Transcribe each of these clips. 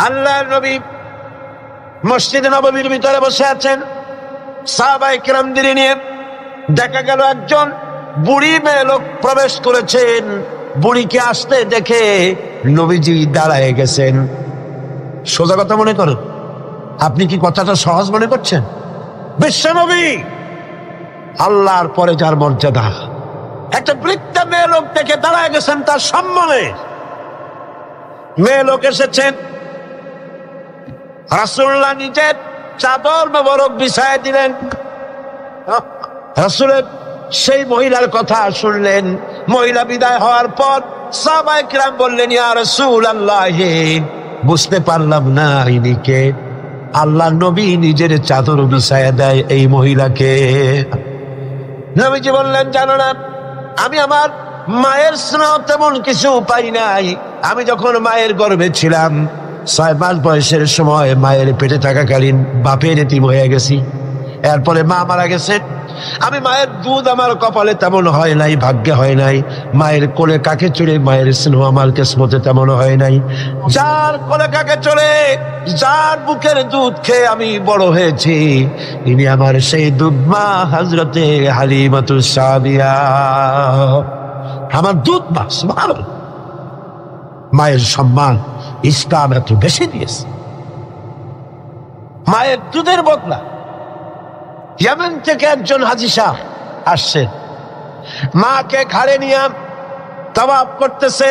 আল্লাহর নবী মসজিদে নববীর ভিতরে বসে আছেন সাহাবায়ে কেরামদের নিয়ে। দেখা গেল একজন বুড়ি মেয়ে লোক প্রবেশ করেছেন। বুড়িকে আসতে দেখে নবীজি দাঁড়ায় গেছেন। সোজা কথা মনে করুন, আপনি কি কথাটা সহজ মনে করছেন? বিশ্বনবী, আল্লাহর পরে যার মর্যাদা, একটা বৃদ্ধা মেয়ে লোক দেখে দাঁড়ায় গেছেন তার সম্মানে। মেয়ে লোক এসেছেন, রাসূলুল্লাহ নিজের চাদর মোবারক বিছায় দিলেন। রাসূলের সেই মহিলার কথা শুনলেন। মহিলা বিদায় হওয়ার পর সাহাবায়ে কিরাম বললেন, ইয়া রাসূলুল্লাহ, বুঝতে পারলাম না ইনি কে। আল্লাহর নবী নিজের চাদর বিছায় দেয় এই মহিলাকে। নবীজি বললেন, জানো না, আমি আমার মায়ের স্নেহ তেমন কিছু পাই নাই। আমি যখন মায়ের গর্ভে ছিলাম, 6 মাস বয়সের সময় মায়ের পেটে থাকাকালীন বাপের এতিম হয়ে গেছি। এরপরে মা মারা গেছে। আমি মায়ের দুধ আমার কপালে তেমন হয় নাই, ভাগ্যে হয় নাই। মায়ের কোলে কাকে চড়ে মায়ের স্নেহ আমার কিসমতে তেমন হয় নাই। যার কোলে কাকে চড়ে, যার বুকের দুধ খেয়ে আমি বড় হয়েছি, ইনি আমার সেই দুধ মা হযরতে হালিমাতুস সাদিয়া, আমার দুধ মা। সুবহানাল্লাহ, মায়ের সম্মান ইসলাম এত বেশি দিয়েছে। মায়ের দুধের বদলা ইয়েমেন থেকে একজন হাজী সাহেব আসছে, মাকে ঘাড়ে নিয়ে তাওয়াফ করতেছে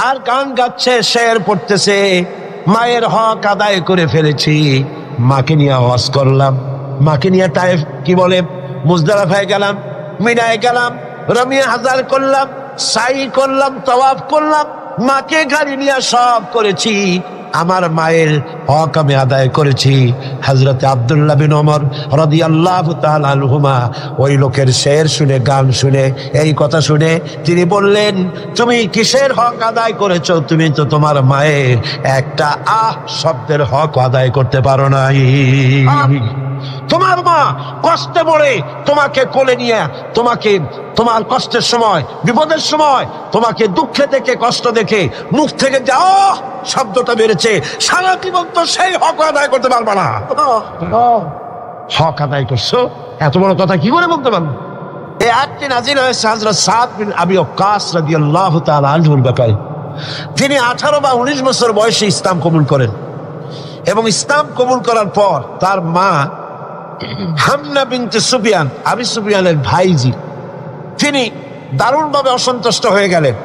আর গান গাচ্ছে, শের পড়তেছে। মায়ের হক আদায় করে ফেলেছি, মাকে নিয়ে হজ করলাম, মাকে নিয়ে তায়েফ কি বলে মুজদালিফায় গেলাম, মিনায় গেলাম, রমিয়া হাজার করলাম, সাই করলাম, তাওয়াফ করলাম, মাকে গাড়ি নিয়ে সব করেছি। আমার মায়ের হক আমি আদায় করেছি। হযরত আব্দুল্লাহ বিন ওমর রাদিয়াল্লাহু তাআলা আনহুমা ওই লোকের শের শুনে, গান শুনে, এই কথা শুনে তিনি বললেন, তুমি কিসের হক আদায় করেছো? তুমি তো তোমার মায়ের একটা আহ শব্দের হক আদায় করতে পারো নাই। তোমার মা কষ্টে পড়ে তোমাকে কোলে নিয়ে, তোমাকে তোমার কষ্টের সময়, বিপদের সময়, তোমাকে দুঃখে দেখে, কষ্ট দেখে মুখ থেকে যাও শব্দটা বেড়েছে, সারা জীবন তো সেই হক আদায় করতে পারবা না। হক আদায় করছো, এত বড় কথা কি করে বলতে পারবো? এই আয়াতটি নাযিল হয়েছে হযরত সাদ বিন আবি ওয়াক্কাস রাদিয়াল্লাহু তাআলা আনহুর ব্যাপারে। তিনি 18 বা 19 বছর বয়সে ইসলাম কবুল করেন এবং ইসলাম কবুল করার পর তার মা হামনা বিনতে সুফিয়ান, আবি সুফিয়ানের ভাইজি, তিনি দারুণভাবে অসন্তুষ্ট হয়ে গেলেন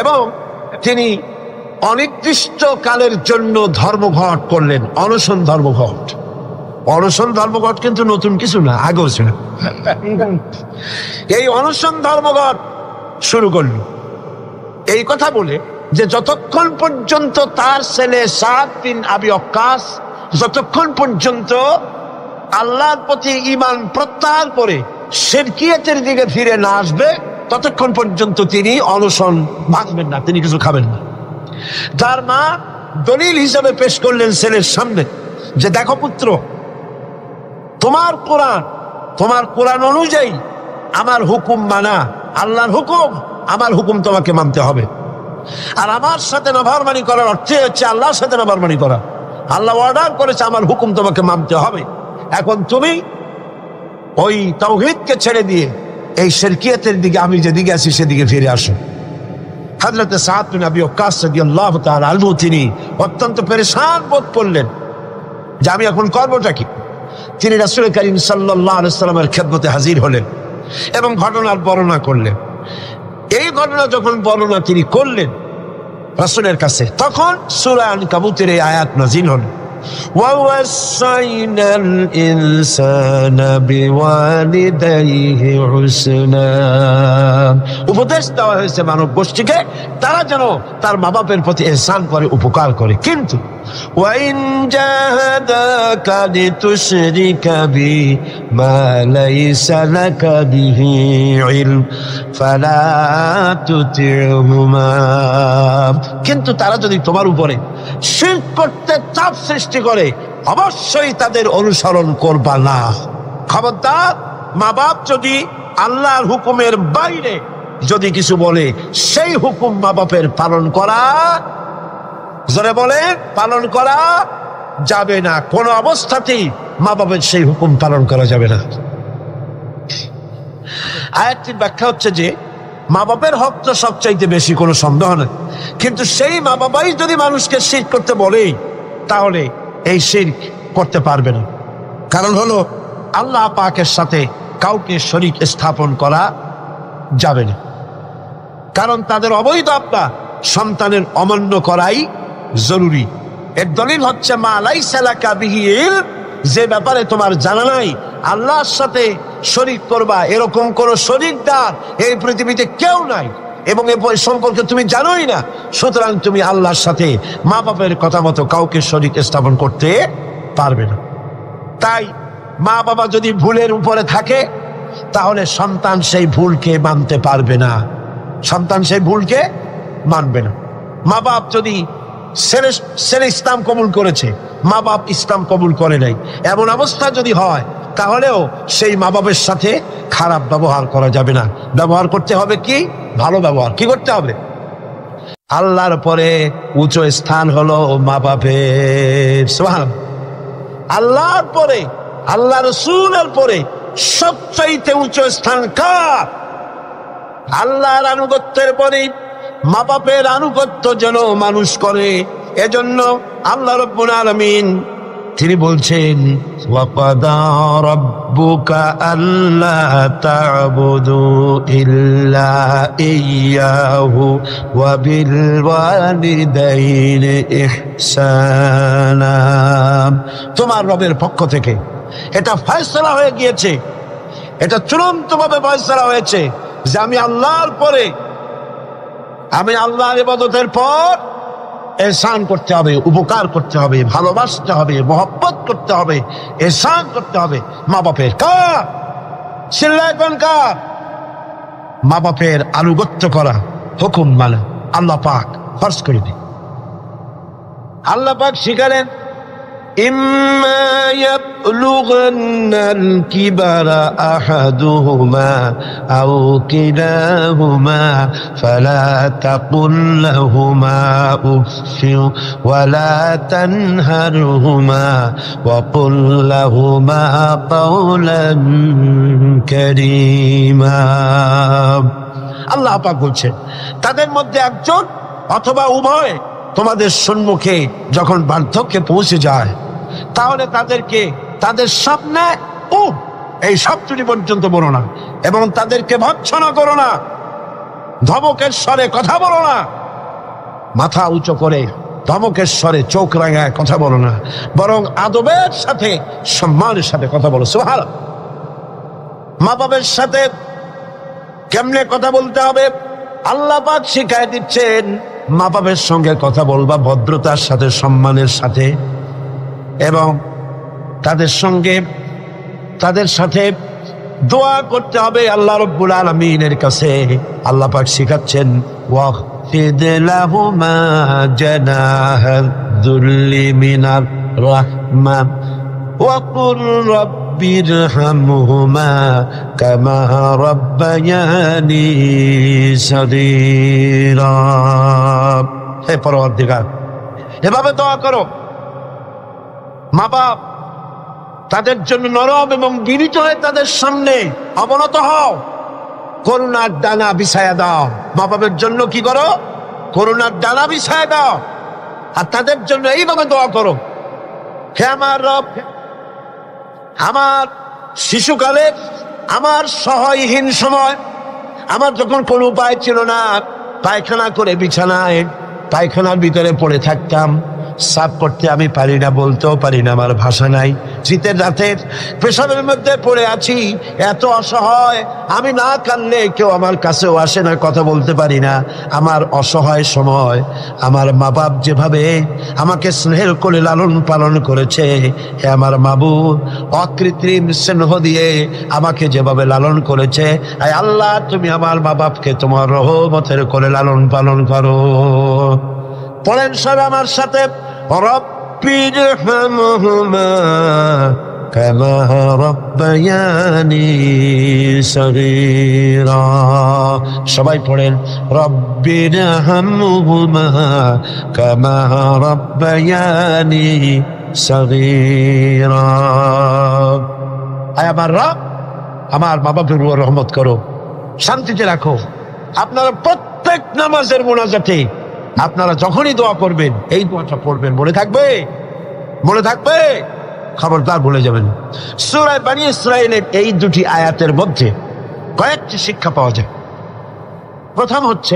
এবং তিনি অনির্দিষ্ট কালের জন্য ধর্মঘট করলেন, অনশন ধর্মঘট। অনশন ধর্মঘট কিন্তু নতুন কিছু না, আগেও ছিল। এই অনশন ধর্মঘট শুরু করল এই কথা বলে যে যতক্ষণ পর্যন্ত তার ছেলে সাদ বিন আবি ওয়াক্কাস যতক্ষণ পর্যন্ত আল্লাহর প্রতি ঈমান প্রত্যাহার করে শিরকিয়াতের দিকে ফিরে না আসবে, ততক্ষণ পর্যন্ত তিনি অনশন ভাঙবেন না, তিনি কিছু খাবেন না। তার মা দলিল হিসাবে পেশ করলেন ছেলের সামনে যে, দেখো পুত্র, তোমার কোরআন অনুযায়ী আমার হুকুম মানা, আল্লাহর হুকুম, আমার হুকুম তোমাকে মানতে হবে। আর আমার সাথে নাফরমানি করার অর্থ হচ্ছে আল্লাহর সাথে নাফরমানি করা। আল্লাহ অর্ডার করেছে আমার হুকুম তোমাকে মানতে হবে। এখন তুমি ওই তাওহীদকে ছেড়ে দিয়ে এই শিরকিয়াতের দিকে, আমি যেদিকে আছি সেদিকে ফিরে আসো। হযরত সাদ বিন আবি ওয়াক্কাস রাদিয়াল্লাহু তাআলা আনহু তিনি অত্যন্ত পেরেশান বোধ করলেন যে আমি এখন করবোটা কি। তিনি রাসূল করিম সাল্লাল্লাহু আলাইহি ওয়াসাল্লামের খেদমতে হাজির হলেন এবং ঘটনার বর্ণনা করলেন। এই ঘটনা যখন বর্ণনা তিনি করলেন রাসূলের কাছে, তখন সূরা আনকাবুতের এই আয়াত নাযিল হল, وَوَصَّيْنَا الْإِنسَانَ بِوَالِدَيْهِ حُسْنًا। উপদেশ দেওয়া হয়েছে মানব গোষ্ঠীকে তারা যেন তার মা বাপের প্রতি ইহসান করে, উপকার করে। কিন্তু وَإِنْ جَاهَدَاكَ لِتُشْرِكَ بِي مَا لَيْسَ لَكَ بِهِ عِلْمٌ فَلَا تُطِعْهُمَا। কিন্তু তারা যদি তোমার উপরে শিরক করতে চাপ সৃষ্টি করে, অবশ্যই তাদের অনুসরণ করবা না। খবরদার, মা বাপ যদি আল্লাহর হুকুমের বাইরে যদি কিছু বলে, সেই হুকুম মা বাপের পালন করা জোরে বলে পালন করা যাবে না, কোন অবস্থাতেই মা বাবার সেই হুকুম পালন করা যাবে না। আয়াতটির ব্যাখ্যা হচ্ছে যে মা বাবার হক তো সবচাইতে বেশি, কোনো সন্দেহ নেই, কিন্তু সেই মা বাবাই যদি মানুষকে শিরক করতে বলে তাহলে এই শিরক করতে পারবে না। কারণ হলো আল্লাহ পাকের সাথে কাউকে শরীক স্থাপন করা যাবে না, কারণ তাদের অবৈধ আব্বা সন্তানের অমান্য করাই জরুরি। এর দলিল হচ্ছে মা লাইসা লাকা বিহি ইলম, যে ব্যাপারে তোমার জানা নাই আল্লাহর সাথে শরীক করবা এরকম কোন শরীকদার এই পৃথিবীতে কেউ নাই, এবং এ সম্পর্কে তুমি জানোই না, সুতরাং তুমি আল্লাহর সাথে মা বাবার কথা মতো কাউকে শরীক স্থাপন করতে পারবে না। তাই মা বাবা যদি ভুলের উপরে থাকে তাহলে সন্তান সেই ভুলকে মানতে পারবে না, সন্তান সেই ভুলকে মানবে না। মা বাপ যদি ছেলে ইসলাম কবুল করেছে, মা বাপ ইসলাম কবুল করে নাই, এমন অবস্থা যদি হয় তাহলেও সেই মা বাবার সাথে খারাপ ব্যবহার করা যাবে না। ব্যবহার করতে হবে কি? ভালো ব্যবহার। কি করতে হবে? আল্লাহর পরে উচ্চ স্থান হলো মা বাপের। সুবহানাল্লাহ। আল্লাহর পরে, আল্লাহ রাসূলের পরে সবচাইতে উচ্চ স্থান কার? আল্লাহর আনুগত্যের পরে মা বাপের আনুগত্য যেন মানুষ করে। এজন্য আল্লাহ রাব্বুল আলামিন তিনি বলছেন ওয়াকাদা রাব্বুকা আল্লা তা'বুদু ইল্লা ইয়্যাহু ওয়া বিল ওয়ালিদাইনি ইহসানা। তোমার রবের পক্ষ থেকে এটা ফয়সালা হয়ে গিয়েছে, এটা চূড়ান্তভাবে ফয়সালা হয়েছে যে আমি আল্লাহর পরে, আমি আল্লাহর ইবাদতের পর এহসান করতে হবে, উপকার করতে হবে, ভালোবাসতে হবে, মহব্বত করতে হবে, এহসান করতে হবে মা বাপের। কার? চিল্লায় কোন কার? মা বাপের আনুগত্য করা, হুকুম মানা আল্লাহ পাক ফরজ করে দিন। আল্লাহ পাক শিখালেন ইম্মা ইয়াবলুগান্নাল কিবারা আহাদুহুমা আও কিলাহুমা ফালা তাকুল লাহুমা উফফিন ওয়ালা তানহারহুমা ওয়া কুল লাহুমা কাওলান কারীমা। আল্লাহ পাক বলছেন তাদের মধ্যে একজন অথবা উভয় তোমাদের সম্মুখে যখন বার্ধক্যে পৌঁছে যায় তাহলে তাদেরকে তাদের সামনে এই শব্দটি পর্যন্ত বলো না, এবং তাদেরকে ভৎসনা করো না, ধমকের স্বরে কথা বলো না, মাথা উঁচু করে ধমকের স্বরে চোখ রাঙায় কথা বলো না, বরং আদবের সাথে সম্মানের সাথে কথা বলো। সুবহানাল্লাহ। মা বাবার সাথে কেমনে কথা বলতে হবে আল্লাহ পাক শিখায় দিচ্ছেন। মা বাবার সঙ্গে কথা বলবা ভদ্রতার সাথে, সম্মানের সাথে, এবং তাদের সাথে দোয়া করতে হবে আল্লাহ রাব্বুল আলামিনের কাছে। আল্লাহ পাক শিখাচ্ছেন ওয়াখফিদ লাহুমা জানাহাদ যুল্লি মিনার রাহমা ওয়া কুর রাব্বিরহামহুমা কামা রাব্বায়ানি সাগীরা। হে পরওয়ারদিগার, এভাবে দোয়া করো। মা বাপ তাদের জন্য নরম এবং বিনীত হয়ে তাদের সামনে অবনত হও, করুণার ডানা বিছায়া দাও। মা বাবার জন্য কি করো? করুণার ডানা বিছায়া দাও, আর তাদের জন্য এইভাবে দোয়া করো, হে আমার রব, আমার শিশুকালে, আমার সহায়হীন সময়, আমার যখন কোনো উপায় ছিল না, পায়খানা করে বিছানায় পায়খানার ভিতরে পড়ে থাকতাম, সাফ করতে আমি পারি না, বলতেও পারি না, আমার ভাষা নাই, শীতের রাতে পেশাবের মধ্যে পড়ে আছি, এত অসহায়, আমি না কানলে কেউ আমার কাছেও আসে না, কথা বলতে পারি না। আমার অসহায় সময় আমার মা বাপ যেভাবে আমাকে স্নেহের করে লালন পালন করেছে, হে আমার মাবুদ, অকৃত্রিম স্নেহ দিয়ে আমাকে যেভাবে লালন করেছে, আয় আল্লাহ তুমি আমার মা বাপকে তোমার রহমতের করে লালন পালন করো। পড়েন সব আমার সাথে, রব্বিরহামহুমা كما ربياني صغيرا সবাই পড়েন রব্বিরহামহুমা কামা রব্বায়ানি সগীরা। আয় আমার রব, আমার মা বাপের উপর রহমত করো, শান্তিতে রাখো। আপনারা প্রত্যেক নামাজের মোনাজাতে আপনারা যখনই দোয়া করবেন এই দোয়াটা পড়বেন। মনে থাকবে? মনে থাকবে? খবরদার ভুলে যাবেন। সূরা বনী ইসরাঈলের এই দুটি আয়াতের মধ্যে কয়েকটি শিক্ষা পাওয়া যায়। প্রথম হচ্ছে,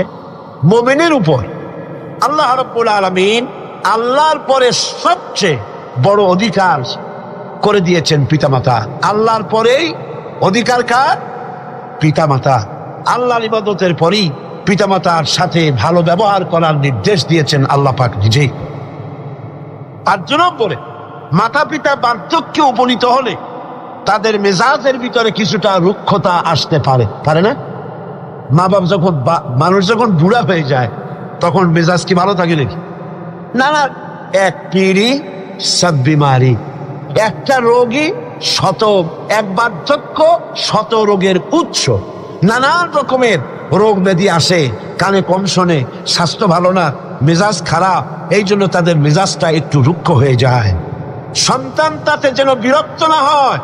মুমিনের উপর আল্লাহ রাব্বুল আলামিন আল্লাহর পরে সবচেয়ে বড় অধিকার করে দিয়েছেন পিতামাতা। আল্লাহর পরেই অধিকার কার? পিতামাতা। আল্লাহর ইবাদতের পরই পিতামাতার সাথে ভালো ব্যবহার করার নির্দেশ দিয়েছেন আল্লাহ পাক নিজেই। আর ২ নম্বরে, মাতা পিতা বার্ধক্যে উপনীত হলে তাদের মেজাজের ভিতরে কিছুটা রুক্ষতা আসতে পারে, পারে না? মা বাপ যখন মানুষ যখন বুড়া হয়ে যায় তখন মেজাজ কি ভালো থাকে নাকি? না না, এক পিড়ি সব বিমারি, একটা রোগী এক বার্ধক্য শত রোগের উৎস। নানান রকমের রোগ ব্যাধি আসে, কানে কম শোনে, স্বাস্থ্য ভালো না, মেজাজ খারাপ, এই জন্য তাদের মেজাজটা একটু রুক্ষ হয়ে যায়। সন্তান তাতে যেন বিরক্ত না হয়,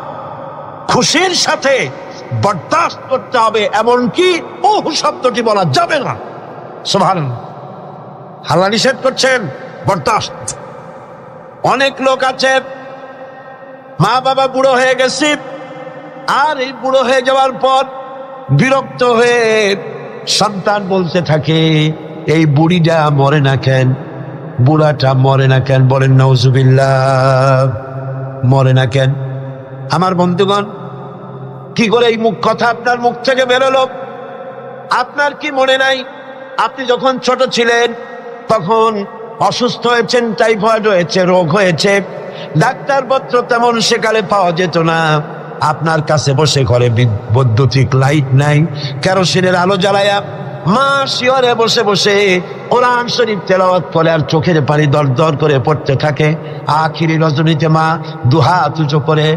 খুশির সাথে বরদাস্ত করতে হবে, এমনকি ওহু শব্দটি বলা যাবে না। সুবহানাল্লাহ, আল্লাহ নিষেধ করছেন বরদাস্ত। অনেক লোক আছে মা বাবা বুড়ো হয়ে গেছে, আর এই বুড়ো হয়ে যাওয়ার পর বিরক্ত হয়ে সন্তান বলতে থাকে, এই বুড়িটা মরে না কেন, বুড়াটা মরে না কেন? বলেন নাউজুবিল্লাহ, মরে না কেন? আমার বন্ধুগণ, কি করে এই কথা আপনার মুখ থেকে বেরোলো? আপনার কি মনে নাই আপনি যখন ছোট ছিলেন তখন অসুস্থ হয়েছেন, টাইফয়েড হয়েছে, রোগ হয়েছে, ডাক্তারপত্র তেমন সেকালে পাওয়া যেত না, আপনার কাছে বসে ঘরে বৈদ্যুতিক লাইট নাই, কেরোসিনের আলো জ্বালায়া মা শিয়রে বসে বসে কোরআন শরীফ তেলাওয়াত করে আর চোখের পানি দর দর করে পড়তে থাকে। আখিরি রজনীতে মা দুহাত উঁচু করে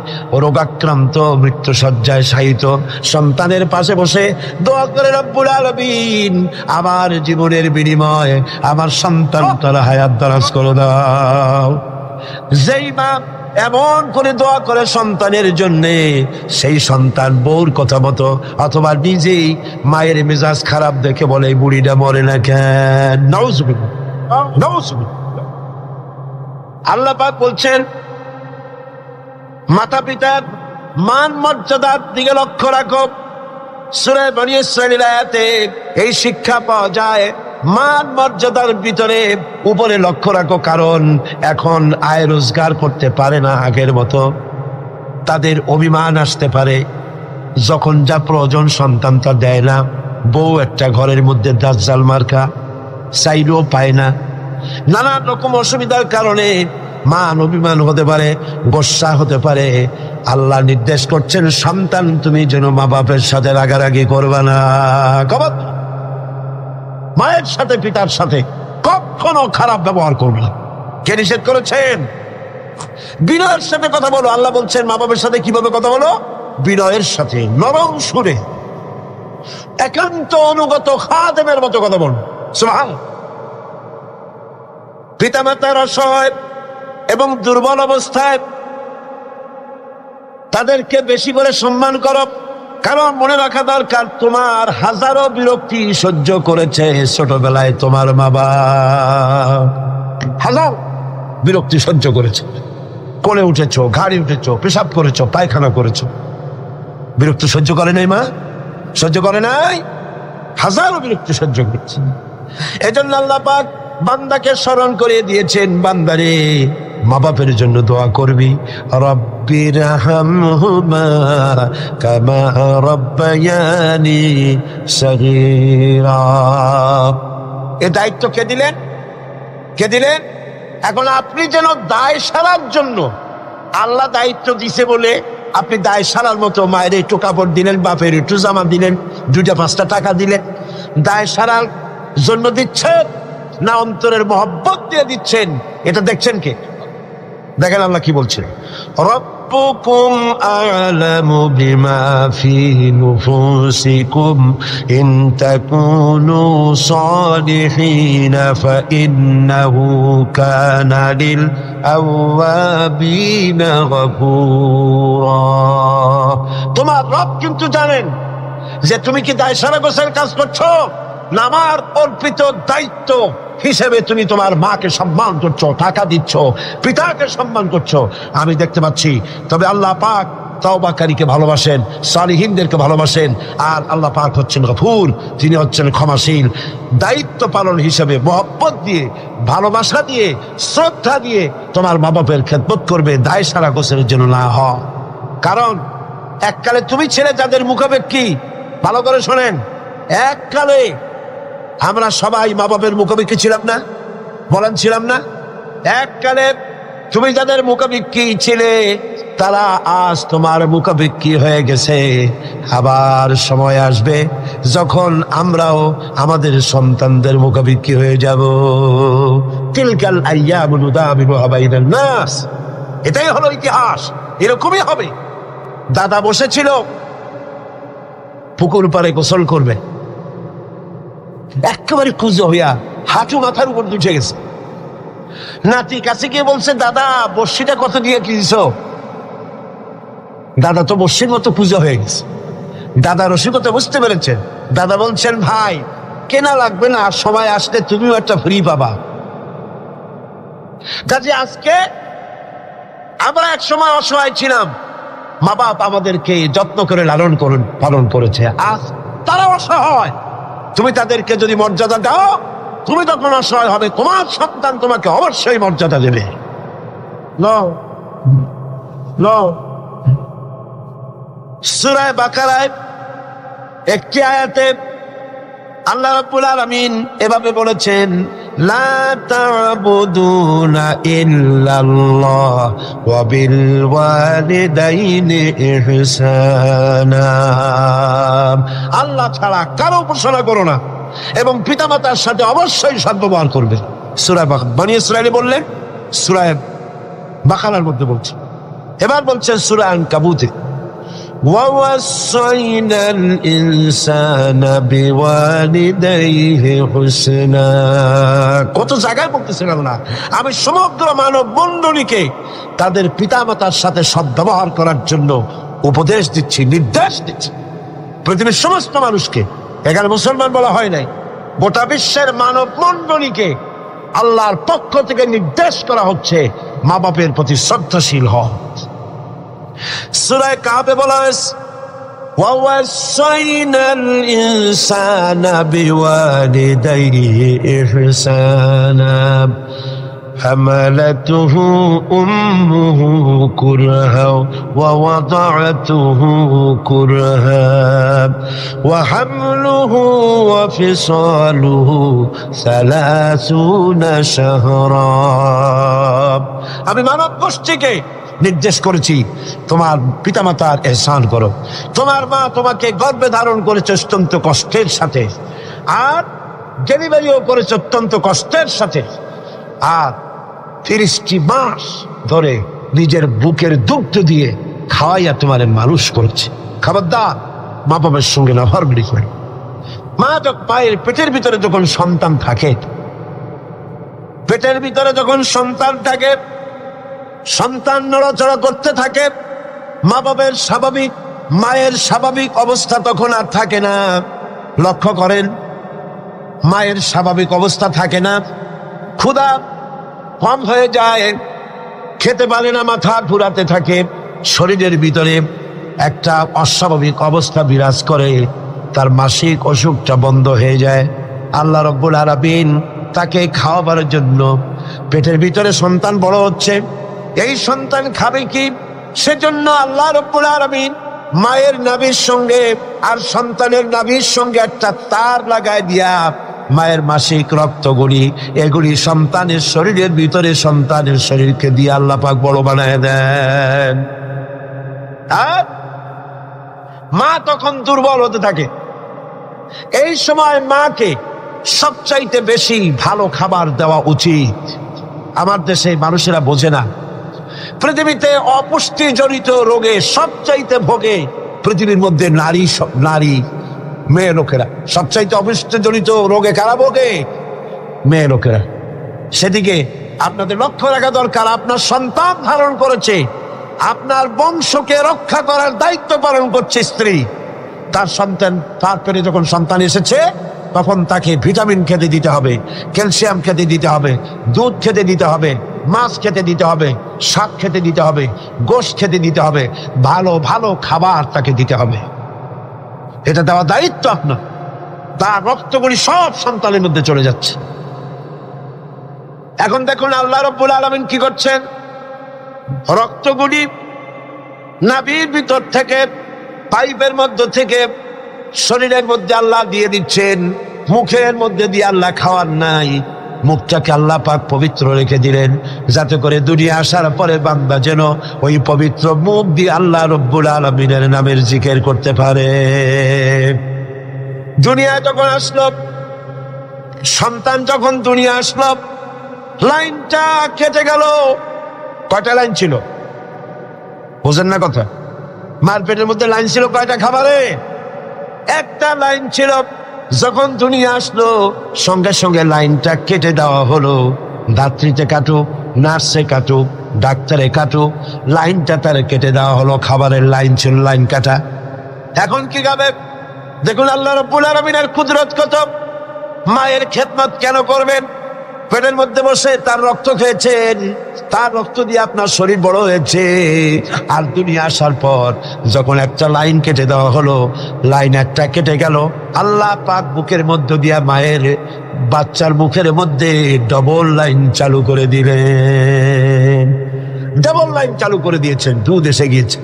রোগাক্রান্ত মৃত্যু শয্যায় শায়িত সন্তানের পাশে বসে দোয়া করে, রব্বুল আলামিন আমার জীবনের বিনিময়ে আমার সন্তান তারা হায়াত দারাজ করে দাও। যেই মা এমন করে দোয়া করে সন্তানের জন্যে, সেই সন্তান বউর কথা মতো অথবা নিজেই মায়ের মেজাজ খারাপ দেখে বলে, এই বুড়িটা মরে না কেন? নাউজুবিল্লাহ, নাউজুবিল্লাহ। আল্লাহ পাক বলছেন, মাতা পিতার মান মর্যাদার দিকে লক্ষ্য রাখো। সূরা বনী ইসরাঈল আয়াতে এই শিক্ষা পাওয়া যায়, মান মর্যাদার ভিতরে উপরে লক্ষ্য রাখো, কারণ এখন আয় রোজগার করতে পারে না আগের মতো, তাদের অভিমান আসতে পারে, যখন যা প্রয়োজন সন্তান তা দেয় না, বউ একটা ঘরের মধ্যে দাজ্জাল মার্কা, চাইলেও পায় না, নানান রকম অসুবিধার কারণে মান অভিমান হতে পারে, গোসা হতে পারে। আল্লাহ নির্দেশ করছেন, সন্তান তুমি যেন মা বাপের সাথে রাগারাগি করবে না, মায়ের সাথে পিতার সাথে কখনো খারাপ ব্যবহার করবে না। কে নিষেধ করেছেন? বিনয়ের সাথে কথা বলো। আল্লাহ বলছেন মা বাবার সাথে কিভাবে কথা বলো? বিনয়ের সাথে, নরম সুরে, একান্ত অনুগত খাদেমের মতো কথা বলো। সুবহানাল্লাহ। পিতামাতার অসহায় এবং দুর্বল অবস্থায় তাদেরকে বেশি করে সম্মান করো, কারণ মনে রাখা দরকার, তোমার হাজারো বিরক্তি সহ্য করেছে ছোটবেলায় তোমার মা বাবা, হাজার বিরক্তি সহ্য করেছে। কোলে উঠেছো, ঘাড়ি উঠেছো, পেশাব করেছো, পায়খানা করেছো, বিরক্তি সহ্য করে নাই মা? সহ্য করে নাই? হাজারো বিরক্তি সহ্য করেছে। এজন্য আল্লাহ পাক বান্দাকে স্মরণ করিয়ে দিয়েছেন, বান্দারে মা বাপের জন্য দোয়া করবি, রব্বিরহামহুমা কামা রব্বায়ানি সগীরা। এই দায়িত্ব কে দিলেন? কে দিলেন? এখন আপনি যেন দায় সারার জন্য, আল্লাহ দায়িত্ব দিছে বলে আপনি দায় সারার মতো মায়ের একটু কাপড় দিলেন, বাপের একটু জামা দিলেন, 2-5 টাকা দিলেন, দায় সারার জন্য দিচ্ছেন না অন্তরের মহব্বত দিয়ে দিচ্ছেন? এটা দেখছেন কে? দেখেন আল্লাহ কি বলছেন, রব্বুকুম আ'লামু বিমা ফী নুফুসিকুম ইন তাকুনু সালিহিনা ফাইন্নাহু কানা লিল আওয়াবিনা গফুরা। তোমার রব কিন্তু জানেন যে তুমি কি দায়সারা গোছের কাজ করছো, না আমার অর্পিত দায়িত্ব হিসেবে তুমি তোমার মাকে সম্মান করছো, টাকা দিচ্ছ, পিতাকে সম্মান করছো, আমি দেখতে পাচ্ছি। তবে আল্লাহ পাক তওবাকারীকে ভালোবাসেন, সালিহিনদেরকে ভালোবাসেন। আর আল্লাহ পাক হচ্ছেন গফুর, তিনি হচ্ছেন ক্ষমাশীল। দায়িত্ব পালন হিসেবে মহব্বত দিয়ে, ভালোবাসা দিয়ে, শ্রদ্ধা দিয়ে তোমার মা বাপের খেদমত করবে, দায়সারা গোছের জন্য না হয়। কারণ এককালে তুমি ছেলে যাদের মুখাপেক্ষী, ভালো করে শোনেন, এককালে আমরা সবাই মা বাপের মুখাপেক্ষী ছিলাম না? বলেন ছিলাম না? এককালে তুমি যাদের মুখাপেক্ষী ছিলে তারা আজ তোমার মুখাপেক্ষী হয়ে গেছে। আবার সময় আসবে যখন আমরাও আমাদের সন্তানদের মুখাপেক্ষী হয়ে যাব। তিলকাল আইয়ামু নুদাবিলুহা বাইনান নাস, এটাই হলো ইতিহাস, এরকমই হবে। দাদা বসেছিল পুকুর পাড়ে গোসল করবে, একেবারে কুজো হইয়া হাঁটু মাথার উপর উঠে গেছে। নাতি কাছে গিয়ে বলছে, দাদা বর্ষিটা কত দিয়ে কিনছ? দাদা তো বর্ষির মতো পূজা হয়ে গেছে। দাদা রসিকতা বুঝতে পেরেছেন। দাদা বলছেন, ভাই কেনা লাগবে না, সময় আসলে তুমিও একটা ফ্রি পাবা। কাজে আজকে আমরা এক সময় অসহায় ছিলাম, মা বাপ আমাদেরকে যত্ন করে লালন পালন করেছে। আজ তারা অসহায়, তুমি তাদেরকে যদি মর্যাদা দাও, তুমি তখন অসহায় হবে, তোমার সন্তান তোমাকে অবশ্যই মর্যাদা দেবে। সূরা বাকারায় একটি আয়াতে আল্লাহ রাব্বুল আলামিন এভাবে বলেছেন, লা তা'বুদুনা ইল্লাল্লাহ ওয়া বিল ওয়ালিদাইনি ইহসানা। আল্লাহ ছাড়া কারো উপাসনা করো না এবং পিতামাতার সাথে অবশ্যই সদ্ব্যবহার করবে। সূরা বনী ইসরাঈল বললেন, সূরা বাকারার মধ্যে বলছে। এবার বলছেন সূরা আনকাবুতে, وَوَصَّيْنَا الْإِنسَانَ بِوَالِدَيْهِ حُسْنًا। কত জায়গায় বলতেছেন আল্লাহ, আমি সমগ্র মানব মণ্ডলীকে তাদের পিতামাতার সাথে সদ্ব্যবহার করার জন্য উপদেশ দিচ্ছি, নির্দেশ দিচ্ছি। পৃথিবীর সমস্ত মানুষকে, এখানে মুসলমান বলা হয় নাই, গোটা বিশ্বের মানব মণ্ডলীকে আল্লাহর পক্ষ থেকে নির্দেশ করা হচ্ছে মা বাপের প্রতি শ্রদ্ধাশীল হও। সূরা কাহফে বলা হয়েছে, وَوَصَّيْنَا الْإِنسَانَ بِوَالِدَيْهِ إِحْسَانًا حملته أمه كرها ووضعته كرها وحمله وفصاله 30 شهرا। আমি মানব গোষ্ঠীকে নির্দেশ করেছি তোমার পিতামাতার ইহসান করো। তোমার মা তোমাকে গর্ভে ধারণ করেছে অত্যন্ত কষ্টের সাথে, আর ডেলিভারিও করেছে অত্যন্ত কষ্টের সাথে, আর 30টি মাস ধরে নিজের বুকের দুগ্ধ দিয়ে খাওয়াইয়া তোমার মানুষ করেছে। খবরদার মা বাবার সঙ্গে নাফরমানি করে। মায়ের পেটের ভিতরে যখন সন্তান থাকে, পেটের ভিতরে যখন সন্তান থাকে, সন্তান নড়াচড়া করতে থাকে, মা বাবার স্বাভাবিক, মায়ের স্বাভাবিক অবস্থা তখন আর থাকে না। লক্ষ্য করেন, মায়ের স্বাভাবিক অবস্থা থাকে না, ক্ষুধা কম হয়ে যায়, খেতে পারে না, মাথা ঘুরাতে থাকে, শরীরের ভিতরে একটা অস্বাভাবিক অবস্থা বিরাজ করে, তার মাসিক অসুখটা বন্ধ হয়ে যায়। আল্লাহ রাব্বুল আলামিন তাকে খাওয়াবার জন্য, পেটের ভিতরে সন্তান বড় হচ্ছে, এই সন্তান খাবে কি, সেজন্য আল্লাহ রাব্বুল আলামিন মায়ের নাভির সঙ্গে আর সন্তানের নাভির সঙ্গে একটা তার লাগায় দিয়া মায়ের মাসিক রক্তগুলি এগুলি সন্তানের শরীরের ভিতরে সন্তানের শরীরকে দিয়ে আল্লাহ পাক বড় বানায় দেন। আর মা তখন দুর্বল হতে থাকে। এই সময় মাকে সবচাইতে বেশি ভালো খাবার দেওয়া উচিত। আমার দেশে মানুষেরা বোঝে না, পৃথিবীতে অপুষ্টিজনিত রোগে সবচাইতে ভোগে পৃথিবীর মধ্যে নারী মেয়ে লোকেরা। সবচাইতে অপুষ্টিজনিত রোগে কারা ভোগে? মেয়ে লোকেরা। সেদিকে আপনাদের লক্ষ্য রাখা দরকার। আপনার সন্তান ধারণ করেছে, আপনার বংশকে রক্ষা করার দায়িত্ব পালন করছে স্ত্রী। তার সন্তান, তার পেটে যখন সন্তান এসেছে তখন তাকে ভিটামিন খেতে দিতে হবে, ক্যালসিয়াম খেতে দিতে হবে, দুধ খেতে দিতে হবে, মাছ খেতে দিতে হবে, শাক খেতে দিতে হবে, গোশত খেতে দিতে হবে, ভালো ভালো খাবার তাকে দিতে হবে। এটা দেওয়া দায়িত্ব আপনার। তার রক্তগুলি সব সন্তানের মধ্যে চলে যাচ্ছে। এখন দেখুন আল্লাহ রাব্বুল আলামিন কি করছেন, রক্তগুলি নাভির ভিতর থেকে, পাইপের মধ্য থেকে শরীরের মধ্যে আল্লাহ দিয়ে দিচ্ছেন। মুখের মধ্যে দিয়ে আল্লাহ খাওয়ার নাই, মুখটাকে আল্লাহ পাক পবিত্র রেখে দিলেন, যাতে করে দুনিয়া আসার পরে বান্দা যেন ওই পবিত্র মুখ দিয়ে আল্লাহ রাব্বুল আলামিনের নামের জিকির করতে পারে। দুনিয়ায় যখন আসলো, সন্তান যখন দুনিয়া আসলো, লাইনটা কেটে গেল। কয়টা লাইন ছিল? বুঝেন না কথা? মার পেটের মধ্যে লাইন ছিল কয়টা খাবারে? একটা লাইন ছিল। যখন দুনিয়া আসলো সঙ্গে সঙ্গে লাইনটা কেটে দেওয়া হলো। ধাত্রীতে কাটুক, নার্সে কাটুক, ডাক্তারে কাটুক, লাইনটা তার কেটে দেওয়া হলো। খাবারের লাইন ছিল, লাইন কাটা। এখন কি খাবে? দেখুন আল্লাহ রাব্বুল আলামিনের কুদরত কত। মায়ের খেদমত কেন করবেন? পেটের মধ্যে বসে তার রক্ত খেয়েছেন, তার রক্ত দিয়ে আপনার শরীর বড় হয়েছে। আর দুনিয়া আসার পর যখন একটা লাইন কেটে দেওয়া হলো, লাইন একটা কেটে গেল, আল্লাহ পাক বুকের মধ্য দিয়া মায়ের বাচ্চার মুখের মধ্যে ডবল লাইন চালু করে দিলেন। ডবল লাইন চালু করে দিয়েছেন, দুধ এসে গিয়েছে।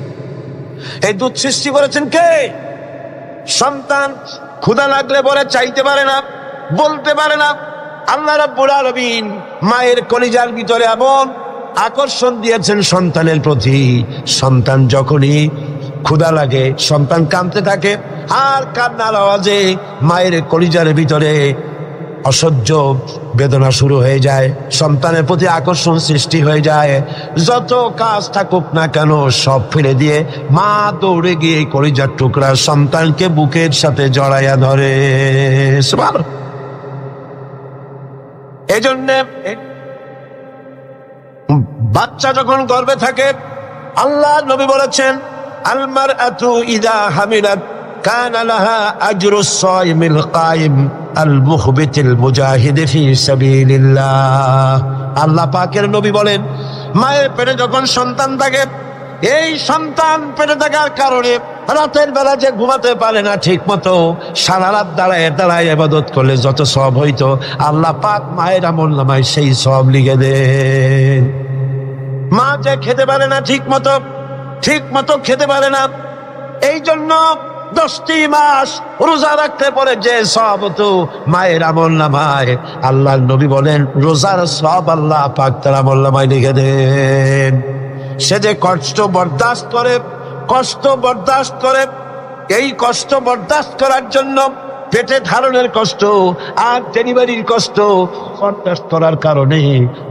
এই দুধ সৃষ্টি করেছেন কে? সন্তান ক্ষুধা লাগলে পরে চাইতে পারে না, বলতে পারে না। আল্লাহ রাব্বুল আলামিন মায়ের কলিজার ভিতরে এমন আকর্ষণ দিয়েছেন সন্তানের প্রতি। সন্তান যখনই ক্ষুধা লাগে, সন্তান কাঁদতে থাকে, আর কান্নার আওয়াজে মায়ের কলিজার ভিতরে অসহ্য বেদনা শুরু হয়ে যায়, সন্তানের প্রতি আকর্ষণ সৃষ্টি হয়ে যায়। যত কাজ থাকুক না কেন সব ফেলে দিয়ে মা দৌড়ে গিয়ে কলিজার টুকরা সন্তানকে বুকের সাথে জড়াইয়া ধরে। সুবহানাল্লাহ। এই জন্য বাচ্চা যখন গর্ভে থাকে, আল্লাহ নবী বলেছেন, আল মারআতু ইযা হামিলাত কানা লাহা আজরুস সাইমিল কাইম আল মুখবিতিল মুজাহিদ ফি সাবিলিল্লাহ। আল্লাহ পাকের নবী বলেন, মায়ের পেটে যখন সন্তান থাকে, এই সন্তান পেটে থাকার কারণে রাতের বেলা যে ঘুমাতে পারে না ঠিক মতো, সারা রাত দাঁড়ায় দাঁড়ায় ইবাদত করলে যত সওয়াব হইতো, আল্লাহ পাক মায়ের আমলনামায় সেই সওয়াব লিখে দেন। মা যে খেতে পারে না ঠিক মতো খেতে পারে না, এই জন্য 10টি মাস রোজা রাখতে পারে যে সওয়াব হতো মায়ের আমলনামায়, আল্লাহর নবী বলেন রোজার সওয়াব আল্লাহ পাক তার আমলনামায় লিখে দেন। সে যে কষ্ট বরদাস্ত করে, এই কষ্ট বরদাস্ত করার জন্য পেটে ধারণের কষ্ট আর ডেলিভারির কষ্ট বরদাস্ত করার কারণে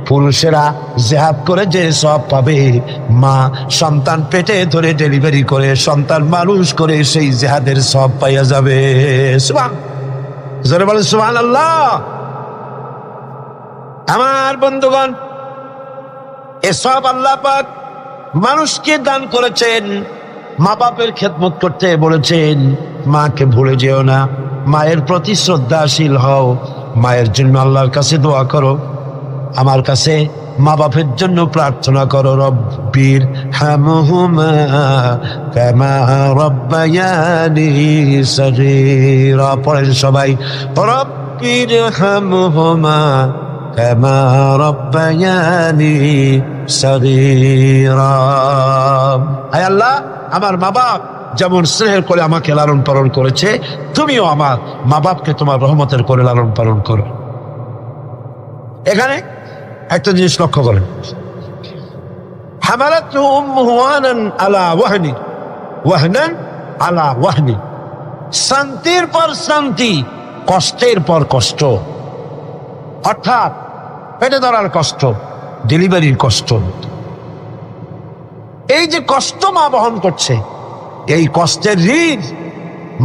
পুরুষেরা জিহাদ করে যে সব পাবে, মা সন্তান পেটে ধরে ডেলিভারি করে সন্তান মানুষ করে সেই জিহাদের সব পাইয়া যাবে। জোরে বলেন সুবহানাল্লাহ। আমার বন্ধুগণ, এসব আল্লাহ পাক মানুষকে দান করেছেন। মা বাপের খেদমত করতে বলেছেন, মাকে ভুলে যেও না, মায়ের প্রতি শ্রদ্ধাশীল হও, মায়ের জন্য আল্লাহর কাছে দোয়া করো, আমার কাছে মা বাপের জন্য প্রার্থনা করো। রব্বির হামহুমা কামা রব্বায়ানি সগীরা। পড়েন সবাই, রব্বির হামহুমা কামা রব্বায়ানি সগীরা। আয় আল্লাহ, আমার মা বাপ যেমন স্নেহের করে আমাকে লালন পালন করেছে, তুমিও আমার মা বাপকে তোমার রহমতের করে লালন পালন করো। এখানে একটা জিনিস লক্ষ্য করেন, হামালাতহু উম্মুহু ওয়াহানান আলা ওয়াহনি, ওয়াহনান আলা ওয়াহনি। শান্তির পর শান্তি, কষ্টের পর কষ্ট। অর্থাৎ পেটে ধরার কষ্ট, ডেলিভারির কষ্ট, এই যে কষ্ট মা বহন করছে, এই কষ্টের ঋণ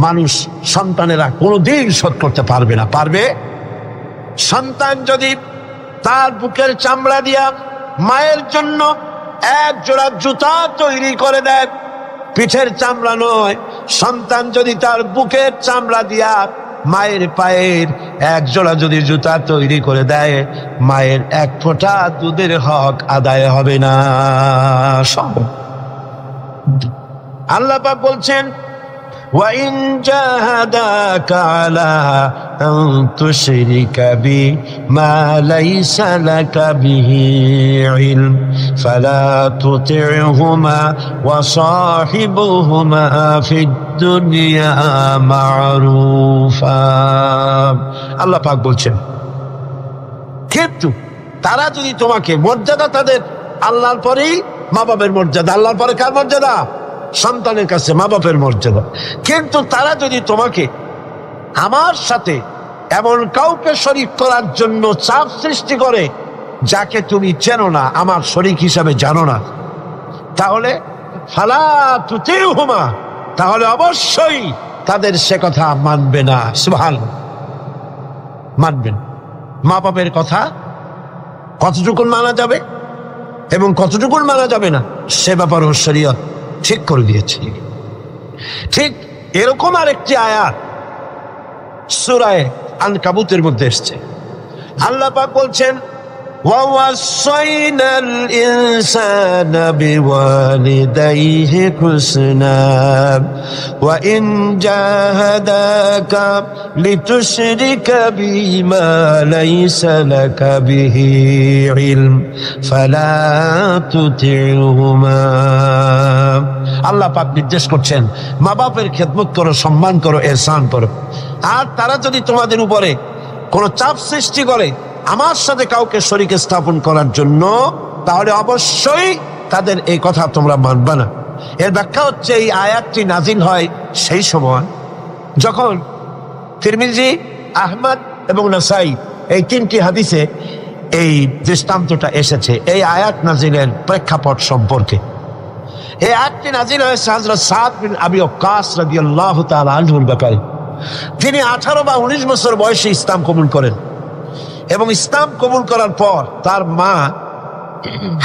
মানুষ সন্তানেরা কোনোদিন শোধ করতে পারবে না। পারবে? সন্তান যদি তার বুকের চামড়া দিয়া মায়ের জন্য এক জোড়া জুতা তৈরি করে দেয়, পিঠের চামড়া নয়, সন্তান যদি তার বুকের চামড়া দিয়া মায়ের পায়ের এক জোড়া যদি জুতা তৈরি করে দেয়, মায়ের এক ফোঁটা দুধের হক আদায় হবে না। আল্লাহ পাক বলছেন, وَإِنْ جَاهَدَاكَ عَلَىٰ أَن تُشْرِكَ بِي مَا لَيْسَ لَكَ بِهِ عِلْمٌ فَلَا تُطِعْهُمَا وَصَاحِبْهُمَا فِي الدُّنْيَا مَعْرُوفًا। আল্লাহ পাক বলছেন, কিন্তু তারা যদি তোমাকে, মর্যাদা তাদের আল্লাহর পরেই মা বাপের মর্যাদা, আল্লাহর পরে কার মর্যাদা? সন্তানের কাছে মা বাপের মর্যাদা। কিন্তু তারা যদি তোমাকে আমার সাথে এমন কাউকে শরীক করার জন্য চাপ সৃষ্টি করে যাকে তুমি চেনো না, আমার শরীক হিসাবে জানো না, তাহলে ফালা তুতিউহুমা, তাহলে অবশ্যই তাদের সে কথা মানবে না। সুবহানাল্লাহ, মানবেন। মা বাপের কথা কতটুকুন মানা যাবে এবং কতটুকুন মানা যাবে না, সে ব্যাপারেও শরীয়ত ঠিক করে দিয়েছে। ঠিক এরকম আরেকটি আয়াত সূরা আনকাবুতের মধ্যে এসেছে। আল্লাহ পাক বলছেন, وَوَصَّيْنَا الْإِنسَانَ بِوَالِدَيْهِ حُسْنًا وَإِنْ جَاهَدَاكَ لِتُشْرِكَ بِي مَا لَيْسَ لَكَ بِهِ عِلْمٌ فَلَا تُطِعْهُمَا। আল্লাহ পাক নির্দেশ করছেন, মা বাপের খেদমত করো, সম্মান করো, ইহসান করো। আর তারা যদি তোমাদের উপরে কোনো চাপ সৃষ্টি করে আমার সাথে কাউকে শরীক স্থাপন করার জন্য, তাহলে অবশ্যই তাদের এই কথা তোমরা মানবে না। এর ব্যাখ্যা হচ্ছে, এই আয়াতটি নাজিল হয় সেই সময় যখন তিরমিজি, আহমদ এবং নাসাই এই তিনটি হাদিসে এই দৃষ্টান্তটা এসেছে এই আয়াত নাজিলের প্রেক্ষাপট সম্পর্কে। এই আয়াতটি নাজিল হয়েছে হযরত সাদ বিন আবি ওয়াক্কাস রাদিয়াল্লাহু তাআলা আনহুর ব্যাপারে। তিনি 18 বা 19 বছর বয়সে ইসলাম কবুল করেন এবং ইসলাম কবুল করার পর তার মা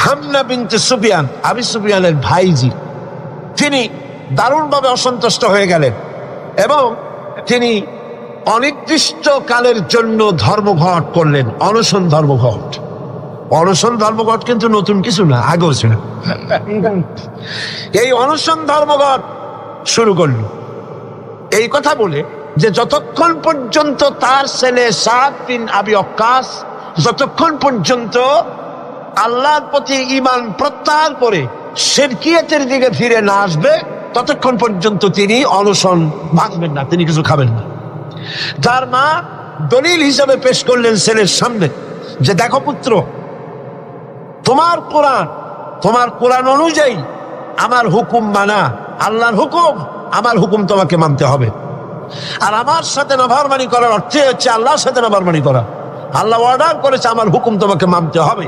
হামনা বিনতে সুফিয়ান, আবি সুফিয়ানের ভাইজি, তিনি দারুণভাবে অসন্তুষ্ট হয়ে গেলেন এবং তিনি অনির্দিষ্ট কালের জন্য ধর্মঘট করলেন, অনশন ধর্মঘট। অনশন ধর্মঘট কিন্তু নতুন কিছু না, আগেও ছিল। এই অনশন ধর্মঘট শুরু করল এই কথা বলে যে যতক্ষণ পর্যন্ত তার ছেলে সাদ বিন আবি ওয়াক্কাস যতক্ষণ পর্যন্ত আল্লাহর প্রতি ঈমান প্রত্যাহার করে শিরকিয়াতের দিকে ফিরে না আসবে, ততক্ষণ পর্যন্ত তিনি অনশন ভাঙবেন না, তিনি কিছু খাবেন না। তার মা দলিল হিসাবে পেশ করলেন ছেলের সামনে যে, দেখো পুত্র, তোমার কোরআন অনুযায়ী আমার হুকুম মানা, আল্লাহর হুকুম, আমার হুকুম তোমাকে মানতে হবে। আর আমার সাথে নাফরমানি করার অর্থ হচ্ছে আল্লাহর সাথে নাফরমানি করা। আল্লাহ অর্ডার করেছে আমার হুকুম তোমাকে মানতে হবে।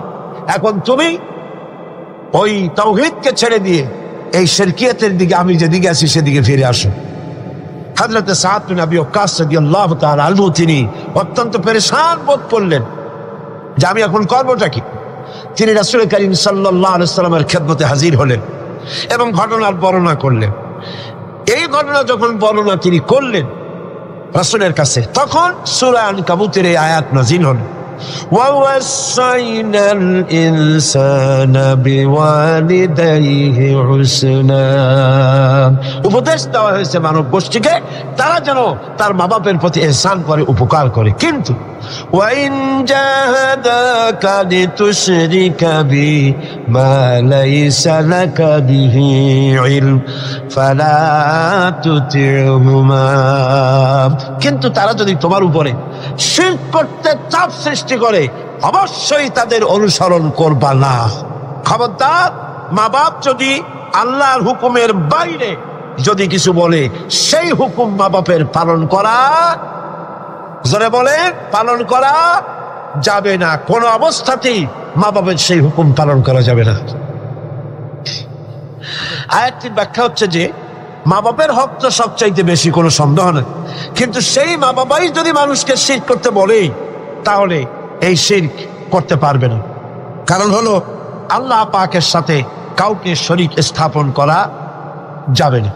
এখন তুমি ওই তাওহীদকে ছেড়ে দিয়ে এই শিরকিয়াতের দিকে, আমি যেদিকে আছি সেদিকে ফিরে আসো। হযরত সাদ বিন আবি ওয়াক্কাস রাদিয়াল্লাহু তাআলা আনহু তিনি অত্যন্ত পেরেশান বোধ করলেন যে আমি এখন করবোটা কি। তিনি রাসূল করিম সাল্লাল্লাহু আলাইহি ওয়াসাল্লামের খেদমতে হাজির হলেন এবং ঘটনার বর্ণনা করলেন। এই ঘটনা যখন বর্ণনা তিনি করলেন রাসূলের কাছে, তখন সূরা আনকাবুতের এই আয়াত নাযিল হল, وَوَصَّيْنَا الْإِنسَانَ بِوَالِدَيْهِ حُسْنًا। উপদেশ দেওয়া হয়েছে মানব গোষ্ঠীকে তারা যেন তার মা বাপের প্রতি ইহসান করে, উপকার করে। কিন্তু وَإِنْ جَاهَدَاكَ لِتُشْرِكَ بِي مَا لَيْسَ لَكَ بِهِ عِلْمٌ فَلَا تُطِعْهُمَا। কিন্তু তারা যদি তোমার উপরে শিরক করতে চাপ সৃষ্টি করে, অবশ্যই তাদের অনুসরণ করবা না। খবরদার, মা বাপ যদি আল্লাহর হুকুমের বাইরে যদি কিছু বলে, সেই হুকুম মা বাপের পালন করা, জোরে বলে, পালন করা যাবে না। কোন অবস্থাতেই মা বাপের সেই হুকুম পালন করা যাবে না। আয়াতটির ব্যাখ্যা হচ্ছে যে মা বাপের হক তো সবচাইতে বেশি, কোনো সন্দেহ নেই, কিন্তু সেই মা বাবাই যদি মানুষকে শিরক করতে বলে তাহলে এই শিরক করতে পারবে না। কারণ হলো আল্লাহ পাকের সাথে কাউকে শরীক স্থাপন করা যাবে না,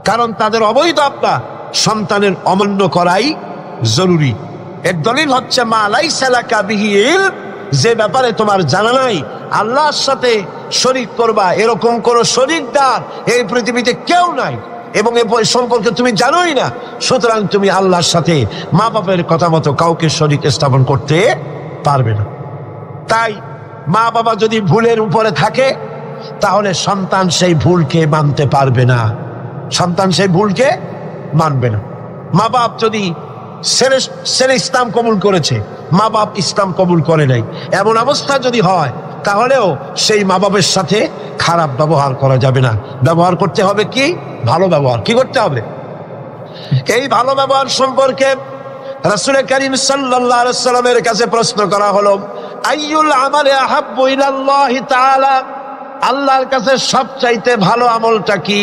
কারণ তাদের অবৈধ আব্বা সন্তানের অমান্য করাই জরুরি। এর দলিল হচ্ছে মা লাইসা লাকা বিহি ইলম, যে ব্যাপারে তোমার জানা নাই আল্লাহর সাথে শরীক করবা এরকম কোন শরীকদার এই পৃথিবীতে কেউ নাই, এবং এ সম্পর্কে তুমি জানোই না, সুতরাং তুমি আল্লাহর সাথে মা বাপের কথা মতো কাউকে শরীক স্থাপন করতে পারবে না। তাই মা বাবা যদি ভুলের উপরে থাকে তাহলে সন্তান সেই ভুলকে মানতে পারবে না, সন্তান সেই ভুলকে মানবে না। মা বাপ যদি ছেলে ইসলাম কবুল করেছে, মা বাপ ইসলাম কবুল করে নাই, এমন অবস্থা যদি হয় তাহলেও সেই মা বাপের সাথে খারাপ ব্যবহার করা যাবে না। ব্যবহার করতে হবে কি? ভালো ব্যবহার। কি করতে হবে? এই ভালো ব্যবহার সম্পর্কে রাসূল করিম সাল্লাল্লাহু আলাইহি ওয়াসাল্লামের কাছে প্রশ্ন করা হলো, আইয়ুল আমালি আহাব্বু ইলাল্লাহি তাআলা, আল্লাহর কাছে সবচাইতে ভালো আমলটা কি?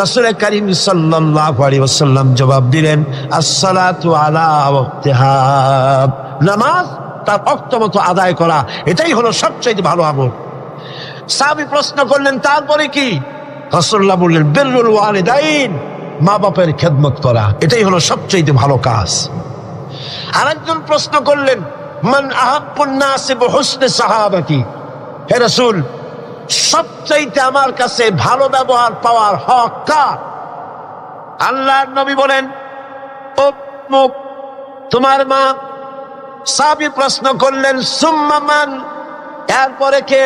রাসূল করিম সাল্লাল্লাহু আলাইহি ওয়াসাল্লাম জবাব দিলেন, আসসালাতু আলা ওয়াক্তিহা, নামাজ তার ওয়াক্ত মতো আদায় করা, এটাই হলো সবচাইতে ভালো আমল। সাহাবী প্রশ্ন করলেন, তারপরে কি? রাসূলুল্লাহ বললেন, বিররুল ওয়ালিদাইন, মা বাপের খেদমত করা, এটাই হলো সবচাইতে ভালো কাজ। আরেকজন প্রশ্ন করলেন, মান আহাব্বুন নাসি বিহুসনি সাহাবাতি, হে রাসূল সবচাইতে আমার কাছে ভালো ব্যবহার পাওয়ার হক কার? আল্লাহর নবী বলেন, উম্মুক, তোমার মা। সাহাবী প্রশ্ন করলেন, সুম্মা মান, এরপরে কে?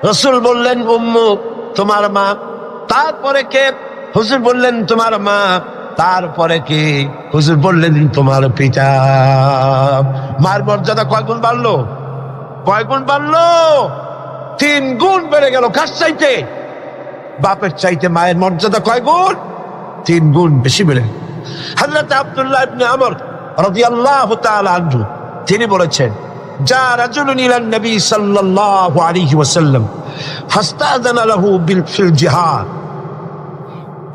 রাসূল বললেন, উম্মুক, তোমার মা। তারপরে কে? হুজুর বললেন, তোমার মা। তারপরে কে? হুজুর বললেন, তোমার পিতা। মার মর্যাদা কয় গুণ বাড়লো? কয় গুণ বাড়লো? 3 গুণ বেড়ে গেল। কার চাইতে? বাপের চাইতে মায়ের মর্যাদা কয় গুণ? 3 গুণ বেশি বেড়ে। হযরত আব্দুল্লাহ ইবনে আমর রাদিয়াল্লাহু তাআলা আনহু তিনি বলেছেন, যা রাজুলুন ইলান নবী সাল্লাল্লাহু আলাইহি ওয়াসাল্লাম ফাস্তাযানা লাহু ফিল জিহাদ।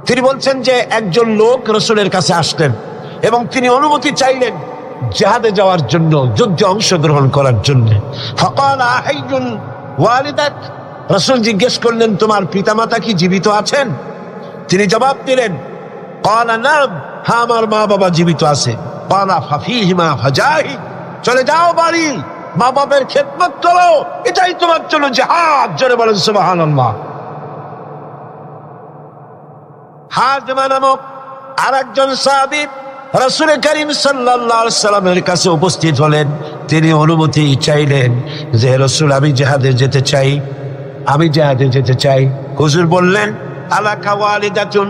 তিনি বলছেন যে একজন লোক রাসূলের কাছে আসলেন এবং তিনি অনুমতি চাইলেন জিহাদে যাওয়ার জন্য, যুদ্ধে অংশগ্রহণ করার জন্য। ফাকালা আহাইয়ুন ওয়ালিদাক, রাসূল জিজ্ঞেস করলেন, তোমার পিতামাতা কি জীবিত আছেন? তিনি জবাব দিলেন, ক্বালা নাম, হ্যাঁ আমার মা বাবা জীবিত আছে। ক্বালা ফাফিহিমা ফাজাহিদ, চলে যাও বাড়ি, মা বাবার খেদমত করো, এটাই তোমার জন্য জিহাদ। জোরে বলেন সুবহানাল্লাহ। হাজমা নামক আরেকজন সাহাবী রাসূল করিম সাল্লাল্লাহু আলাইহি ওয়াসাল্লামের কাছে উপস্থিত হলেন। তিনি অনুমতি চাইলেন যে রাসূল আমি জিহাদে যেতে চাই, আমি জিহাদে যেতে চাই। হুজুর বললেন, আলাকা ওয়ালিদাতুন,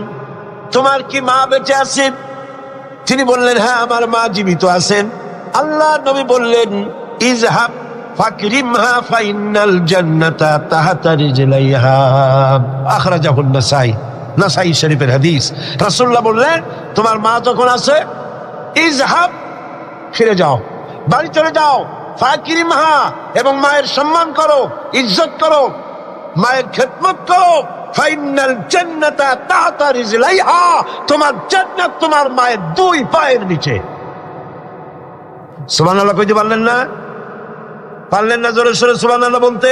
তোমার কি মা বেঁচে আছেন? তিনি বললেন, হ্যাঁ আমার মা জীবিত আছেন। আল্লাহ নবী বললেন, ইযহাব ফাকরিমহা ফাইন্নাল জান্নাতা তাহতা রিজলাইহা, আখরাজাহু নাসাই, নাসাই শরীফের হাদিস। রাসূলুল্লাহ বললেন, তোমার মা যখন আছে, ইযহাব, ফিরে যাও, বাড়ি চলে যাও, ফাকরিমহা, এবং মায়ের সম্মান করো, ইজ্জত করো, মায়ের খেদমত করো, ফাইনাল জান্নাতা তাহতা রিজলাইহা, তোমার জান্নাত তোমার মায়ের 2 পায়ের নিচে। সুবহানাল্লাহ কইতে পারলেন না? পারলেন না জোরে সোরে সুবহানাল্লাহ বলতে?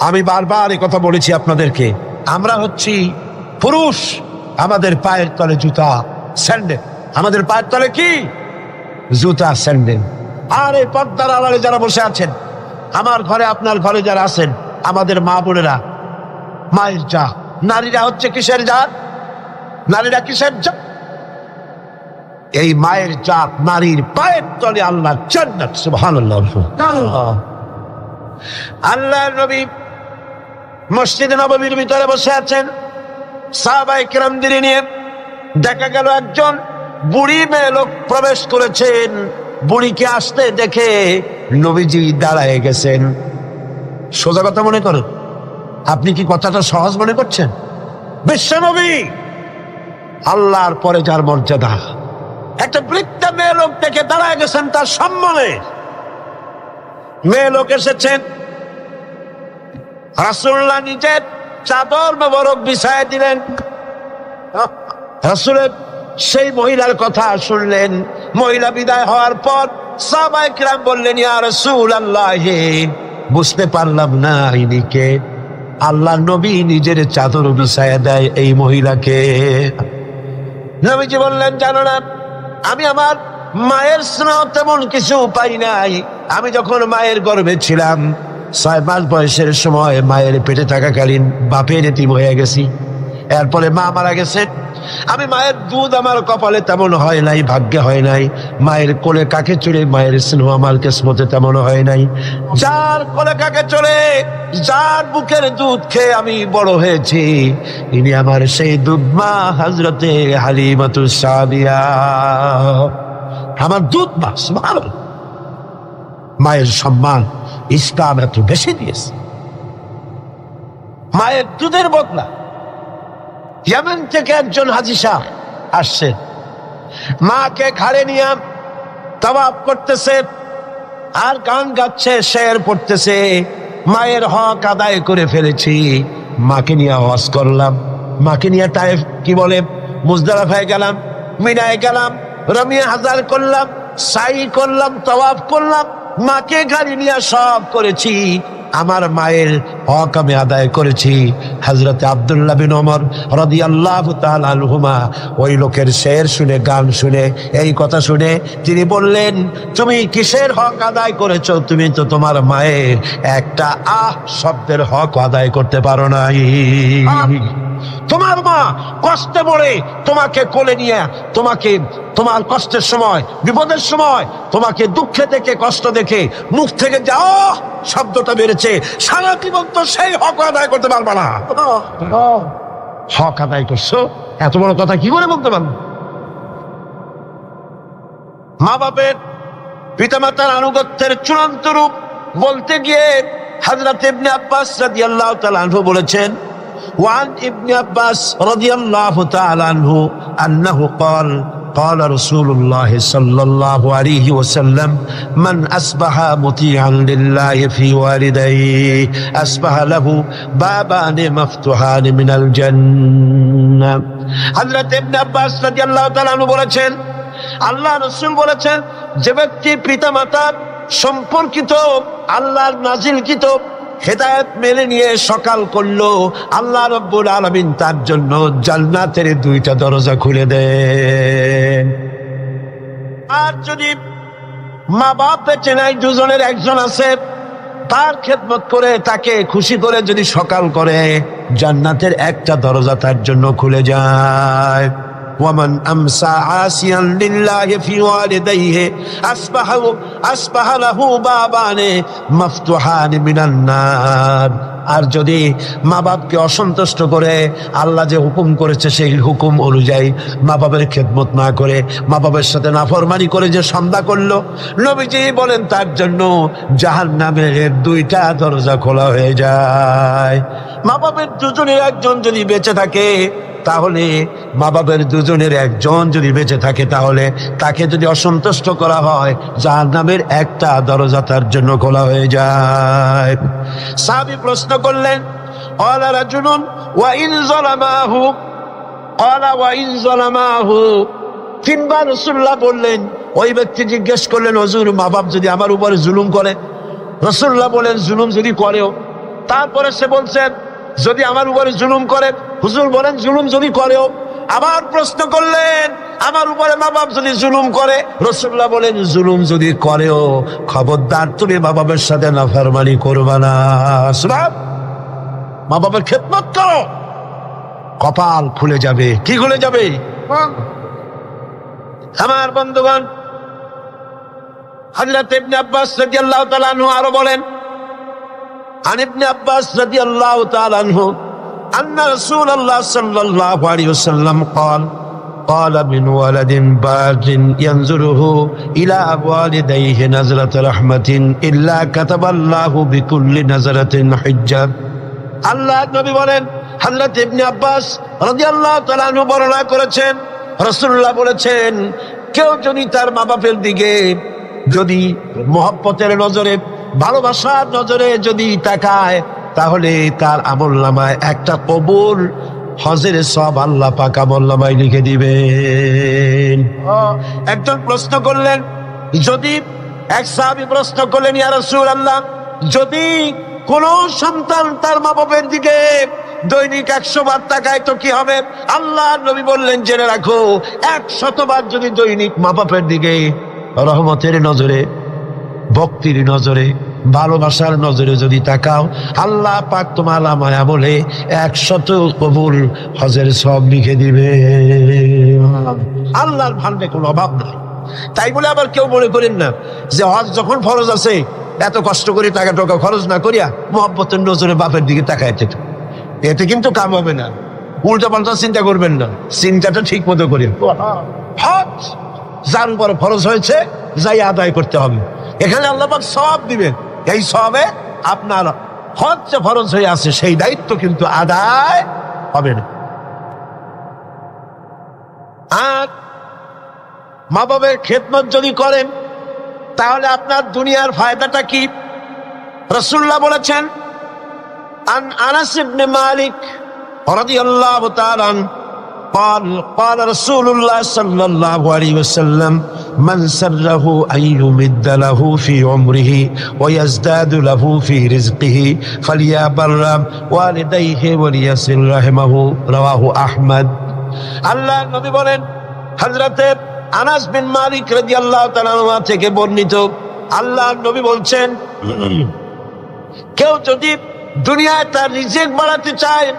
আমি বারবার এই কথা বলেছি আপনাদেরকে, আমরা হচ্ছি পুরুষ, আমাদের পায়ের তলে জুতা, স্যান্ডেল। আমাদের পায়ের তলে কি? জুতা, স্যান্ডেল। আর এই পর্দার আড়ালে যারা বসে আছেন, আমার ঘরে আপনার ঘরে যারা আছেন, আমাদের মা বোনেরা মায়ের জাত। নারীরা হচ্ছে কিসের জাত? নারীরা কিসের জাত? এই মায়ের জাত, নারীর পায়ের তলে আল্লাহর জান্নাত। সুবহানাল্লাহ। আল্লাহর নবী মসজিদে নববীর ভিতরে বসে আছেন, সাহাবায়ে কেরামদের নিয়ে। দেখা গেল একজন বুড়ি মেয়ে লোক প্রবেশ করেছেন। বুড়িকে আসতে দেখে নবীজি দাঁড়ায় গেছেন। সোজা কথা মনে করুন, আপনি কি কথাটা সহজ মনে করছেন? বিশ্বনবী, আল্লাহর পরে যার মর্যাদা, একটা বৃদ্ধা মেয়ে লোক দেখে দাঁড়ায় গেছেন তার সম্মানে। মেয়ে লোক এসেছেন, রাসূলুল্লাহ নিজের চাদর মোবারক বিছায় দিলেন। রাসূলের সেই মহিলার কথা শুনলেন। মহিলা বিদায় হওয়ার পর সাহাবায়ে কিরাম বললেন, ইয়া রাসূলুল্লাহ, বুঝতে পারলাম না ইনি কে। আল্লাহ নবী নিজের চাদর বিছায় দেয় এই মহিলাকে। নবীজি বললেন, জানো না, আমি আমার মায়ের স্নেহ তেমন কিছু পাই নাই। আমি যখন মায়ের গর্ভে ছিলাম, 6 মাস বয়সের সময় মায়ের পেটে থাকাকালীন বাপের এতিম হয়ে গেছি। এরপরে মা মারা গেছে। আমি মায়ের দুধ আমার কপালে তেমন হয় নাই, ভাগ্যে হয় নাই। মায়ের কোলে কাকে চড়ে মায়ের স্নেহ আমার কিসমতে তেমন হয় নাই। যার কোলে কাকে চড়ে, যার বুকের দুধ খেয়ে আমি বড় হয়েছি, ইনি আমার সেই দুধ মা হযরতে হালিমাতুস সাদিয়া, আমার দুধ মা। সুবহানাল্লাহ, মায়ের সম্মান ইসলাম এত বেশি দিয়েছে। মায়ের দুধের বদলা ইয়েমেন থেকে একজন হাজী সাহেব আসছে, মাকে ঘাড়ে নিয়ে তাওয়াফ করতেছে আর গান গাচ্ছে, শের পড়তেছে। মায়ের হক আদায় করে ফেলেছি, মাকে নিয়ে হজ করলাম, মাকে নিয়ে তায়েফ কি বলে মুজদালিফায় গেলাম, মিনায় গেলাম, রমিয়া হাজার করলাম, সাই করলাম, তাওয়াফ করলাম, মাকে গাড়ি নিয়ে সব করেছি। আমার মায়ের হক আমি আদায় করেছি। হযরত আব্দুল্লাহ বিন ওমর রাদিয়াল্লাহু তাআলা আনহুমা ওই লোকের শের শুনে, গান শুনে, এই কথা শুনে তিনি বললেন, তুমি কিসের হক আদায় করেছো? তুমি তো তোমার মায়ের একটা আহ শব্দের হক আদায় করতে পারো নাই। তোমার মা কষ্টে পড়ে তোমাকে কোলে নিয়ে, তোমাকে তোমার কষ্টের সময়, বিপদের সময়, তোমাকে দুঃখে দেখে, কষ্ট দেখে মুখ থেকে যাও শব্দটা বেড়েছে, সারা জীবন তো সেই হক আদায় করতে পারবা না। হক আদায় করছো, এত বড় কথা কি করে বলতে পারবো? মা বাপের, পিতামাতার আনুগত্যের চূড়ান্ত রূপ বলতে গিয়ে হযরত ইবনে আব্বাস রাদিয়াল্লাহু তাআলা আনহু বলেছেন, ওয়ান ইবনে আব্বাস রাদিয়াল্লাহু তাআলা আনহু আন্নাহু قال قال رسول الله صلى الله عليه وسلم من أصبح مطيعا لله في والديه أصبح له بابان مفتوحان من الجنة। হযরত ইবনে আব্বাস রাদিয়াল্লাহু তাআলা আনহু বলেছেন, আল্লাহ রাসূল বলেছেন, যে ব্যক্তি পিতামাতা সম্পর্কিত আল্লাহর নাজিলকৃত হেদায়েত মেনে নিয়ে সকাল করলো, আল্লাহ রাব্বুল আলামিন তার জন্য জান্নাতের 2টা দরজা খুলে দেন। আর যদি মা বাপ বেঁচে নাই, দুজনের একজন আছে, তার খেদমত করে, তাকে খুশি করে যদি সকাল করে, জান্নাতের 1টা দরজা তার জন্য খুলে যায়। ومن أمسى عاصيا لله في والديه أصبح له بابان مفتوحان من النار। আর যদি মা বাপকে অসন্তুষ্ট করে, আল্লাহ যে হুকুম করেছে সেই হুকুম অনুযায়ী মা বাপের খেদমত না করে, মা বাপের সাথে নাফরমানি করে যে সন্ধ্যা করলো, নবীজি বলেন তার জন্য জাহান্নামের 2টা দরজা খোলা হয়ে যায়। মা বাপের দুজনের একজন যদি বেঁচে থাকে, তাহলে মা বাপের দুজনের একজন যদি বেঁচে থাকে, তাহলে তাকে যদি অসন্তুষ্ট করা হয়, জাহান্নামের 1টা দরজা তার জন্য খোলা হয়ে যায়। সাহাবী প্রশ্ন করলেন, ক্বালা রাজুলুন ওয়া ইন যালামাহু, ক্বালা ওয়া ইন যালামাহু। 3বার রাসূলুল্লাহ বললেন। ওই ব্যক্তি জিজ্ঞেস করলেন, হুজুর, মা বাপ যদি আমার উপরে জুলুম করে? রাসূলুল্লাহ বলেন, জুলুম যদি করেও? তারপরে সে বলছেন, যদি আমার উপরে জুলুম করে? হুজুর বলেন, জুলুম যদি করেও? আবার প্রশ্ন করলেন, আমার উপরে মা বাপ যদি জুলুম করে? রাসূলুল্লাহ বলেন, জুলুম যদি করেও খবরদার তুমি মা বাপের সাথে নাফরমানি করবা না। সুবহান, মা বাপের খেদমত করো, কপাল খুলে যাবে। কি খুলে যাবে? আমার বন্ধুগণ, হযরত ইবনে আব্বাস রাদিয়াল্লাহু তাআলা আনহু আরো বলেন, عن ابن عباس رضي الله تعالى عنه أن رسول الله صلى الله عليه وسلم قال من ولد بار ينظره إلى والديه نظرة رحمة إلا كتب الله بكل نظرة حجة। আল্লাহ নবী বলেন, হযরত ইবনে আব্বাস রাদিয়াল্লাহু তাআলা আনহু বর্ণনা করেছেন, রাসূলুল্লাহ বলেছেন, কেউ যদি তার মা বাপের দিকে যদি মহব্বতের নজরে, ভালোবাসার নজরে যদি তাকায়, তাহলে তার আমল নামায় একটা কবুল হজের সব আল্লাহ পাক আমল নামায় লিখে দিবেন। একজন প্রশ্ন করলেন, যদি এক সাহাবী প্রশ্ন করলেন, ইয়া রাসূলুল্লাহ, যদি কোন সন্তান তার মা বাবার দিকে দৈনিক 100 বার তাকায় তো কি হবে? আল্লাহর নবী বললেন, জেনে রাখো 100 বার যদি দৈনিক মা বাবার দিকে রহমতের নজরে, ভক্তির নজরে, ভালোবাসার নজরে যদি তাকাও, আল্লাহ পাক তোমার আমলে 100 কবুল হজের সব লিখে দিবে। আল্লাহর ভান্ডে কোনো অভাব নাই। তাই বলে আবার কেউ মনে করেন না যে হজ যখন ফরজ আছে এত কষ্ট করে টাকা খরচ না করিয়া মোহাব্বতের নজরে বাপের দিকে তাকাইতে, এতে কিন্তু কাম হবে না। উল্টা পাল্টা চিন্তা করবেন না, চিন্তাটা ঠিক মতো করেন। হজ যার উপর ফরজ হয়েছে যাই আদায় করতে হবে, এখানে আল্লাহ পাক সওয়াব দিবেন। এই সওয়াবে আপনার হজ যে ফরজ হয়ে আছে সেই দায়িত্ব কিন্তু আদায় হবে না। আর মা বাবার খেদমত যদি করেন তাহলে আপনার দুনিয়ার ফায়দাটা কি? রাসূলুল্লাহ বলেছেন, আন আনাস ইবনে মালিক রাদিয়াল্লাহু তাআলা قال قال رسول الله صلى الله عليه وسلم من سره أن يمد له في عمره ويزداد له في رزقه فليبر والديه وليصل رحمه رواه أحمد। আল্লাহ নবী বলেন, হযরতে আনাস বিন মালিক রাদিয়াল্লাহু তাআলা থেকে বর্ণিত, আল্লাহর নবী বলছেন, কেউ যদি দুনিয়ায় তার রিজিক বাড়াতে চায়,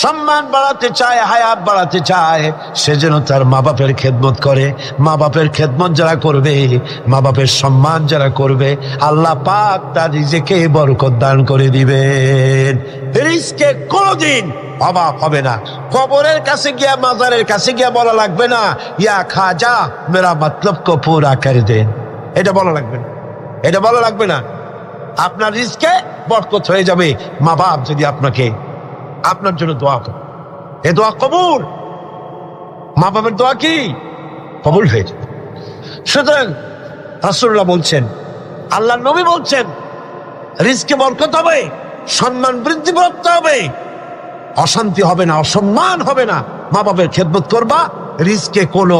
সম্মান বাড়াতে চায়, হায়াত বাড়াতে চায়, সে যেন তার মা বাপের খেদমত করে। মা বাপের খেদমত যারা করবে, মা বাপের সম্মান যারা করবে, আল্লাহ পাক তার রিজিকে বরকত দান করে দিবেন। রিজকে কোনোদিন অভাব হবে না। কবরের কাছে গিয়া, মাজারের কাছে গিয়া বলা লাগবে না, ইয়া খাজা মেরা মতলব কো পুরা করে দেন, এটা বলা লাগবে না, এটা বলা লাগবে না। আপনার রিজকে বরকত হয়ে যাবে মা বাপ যদি আপনাকে, আপনার জন্য দোয়া করে। এ দোয়া কবুল, মা বাবার দোয়া কি কবুল হয়ে যাবে। সুতরাং রাসূলুল্লাহ বলছেন, আল্লাহ নবী বলছেন, রিজকে বরকত হবে, সম্মান বৃদ্ধি প্রাপ্ত হবে, অশান্তি হবে না, অসম্মান হবে না। মা বাবার খেদমত করবা, রিজকে কোনো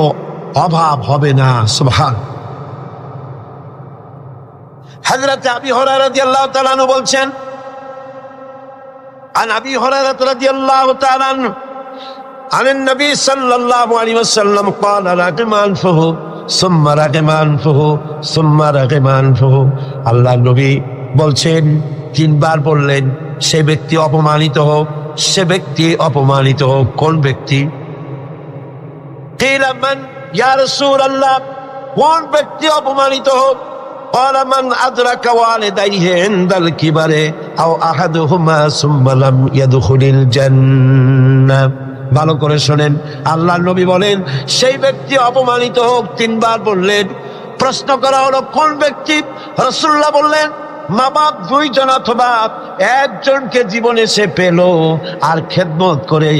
অভাব হবে না। সুবহান। হযরত আবী হুরায়রা রাদিয়াল্লাহু তাআলা আনহু বলছেন, عن أبي هريرة رضي الله تعالى عنه عن النبي صلى الله عليه وسلم قال رغم أنفه ثم رغم أنفه ثم رغم أنفه। আল্লাহ নবী বলছেন, তিনবার বললেন, সে ব্যক্তি অপমানিত হোক, সে ব্যক্তি অপমানিত হোক। কোন ব্যক্তি? قيل من يا رسول الله, কোন ব্যক্তি অপমানিত হোক? قال من أدرك والديه عند الكبر أو أحدهما ثم لم يدخل الجنة। ভালো করে শোনেন, আল্লাহ নবী বলেন, সেই ব্যক্তি অপমানিত হোক। তিনবার বললেন। প্রশ্ন করা হলো, কোন ব্যক্তি? রাসূলুল্লাহ বললেন, মা বাপ দুইজন অথবা একজনকে জীবনে সে পেল আর খেদমত করে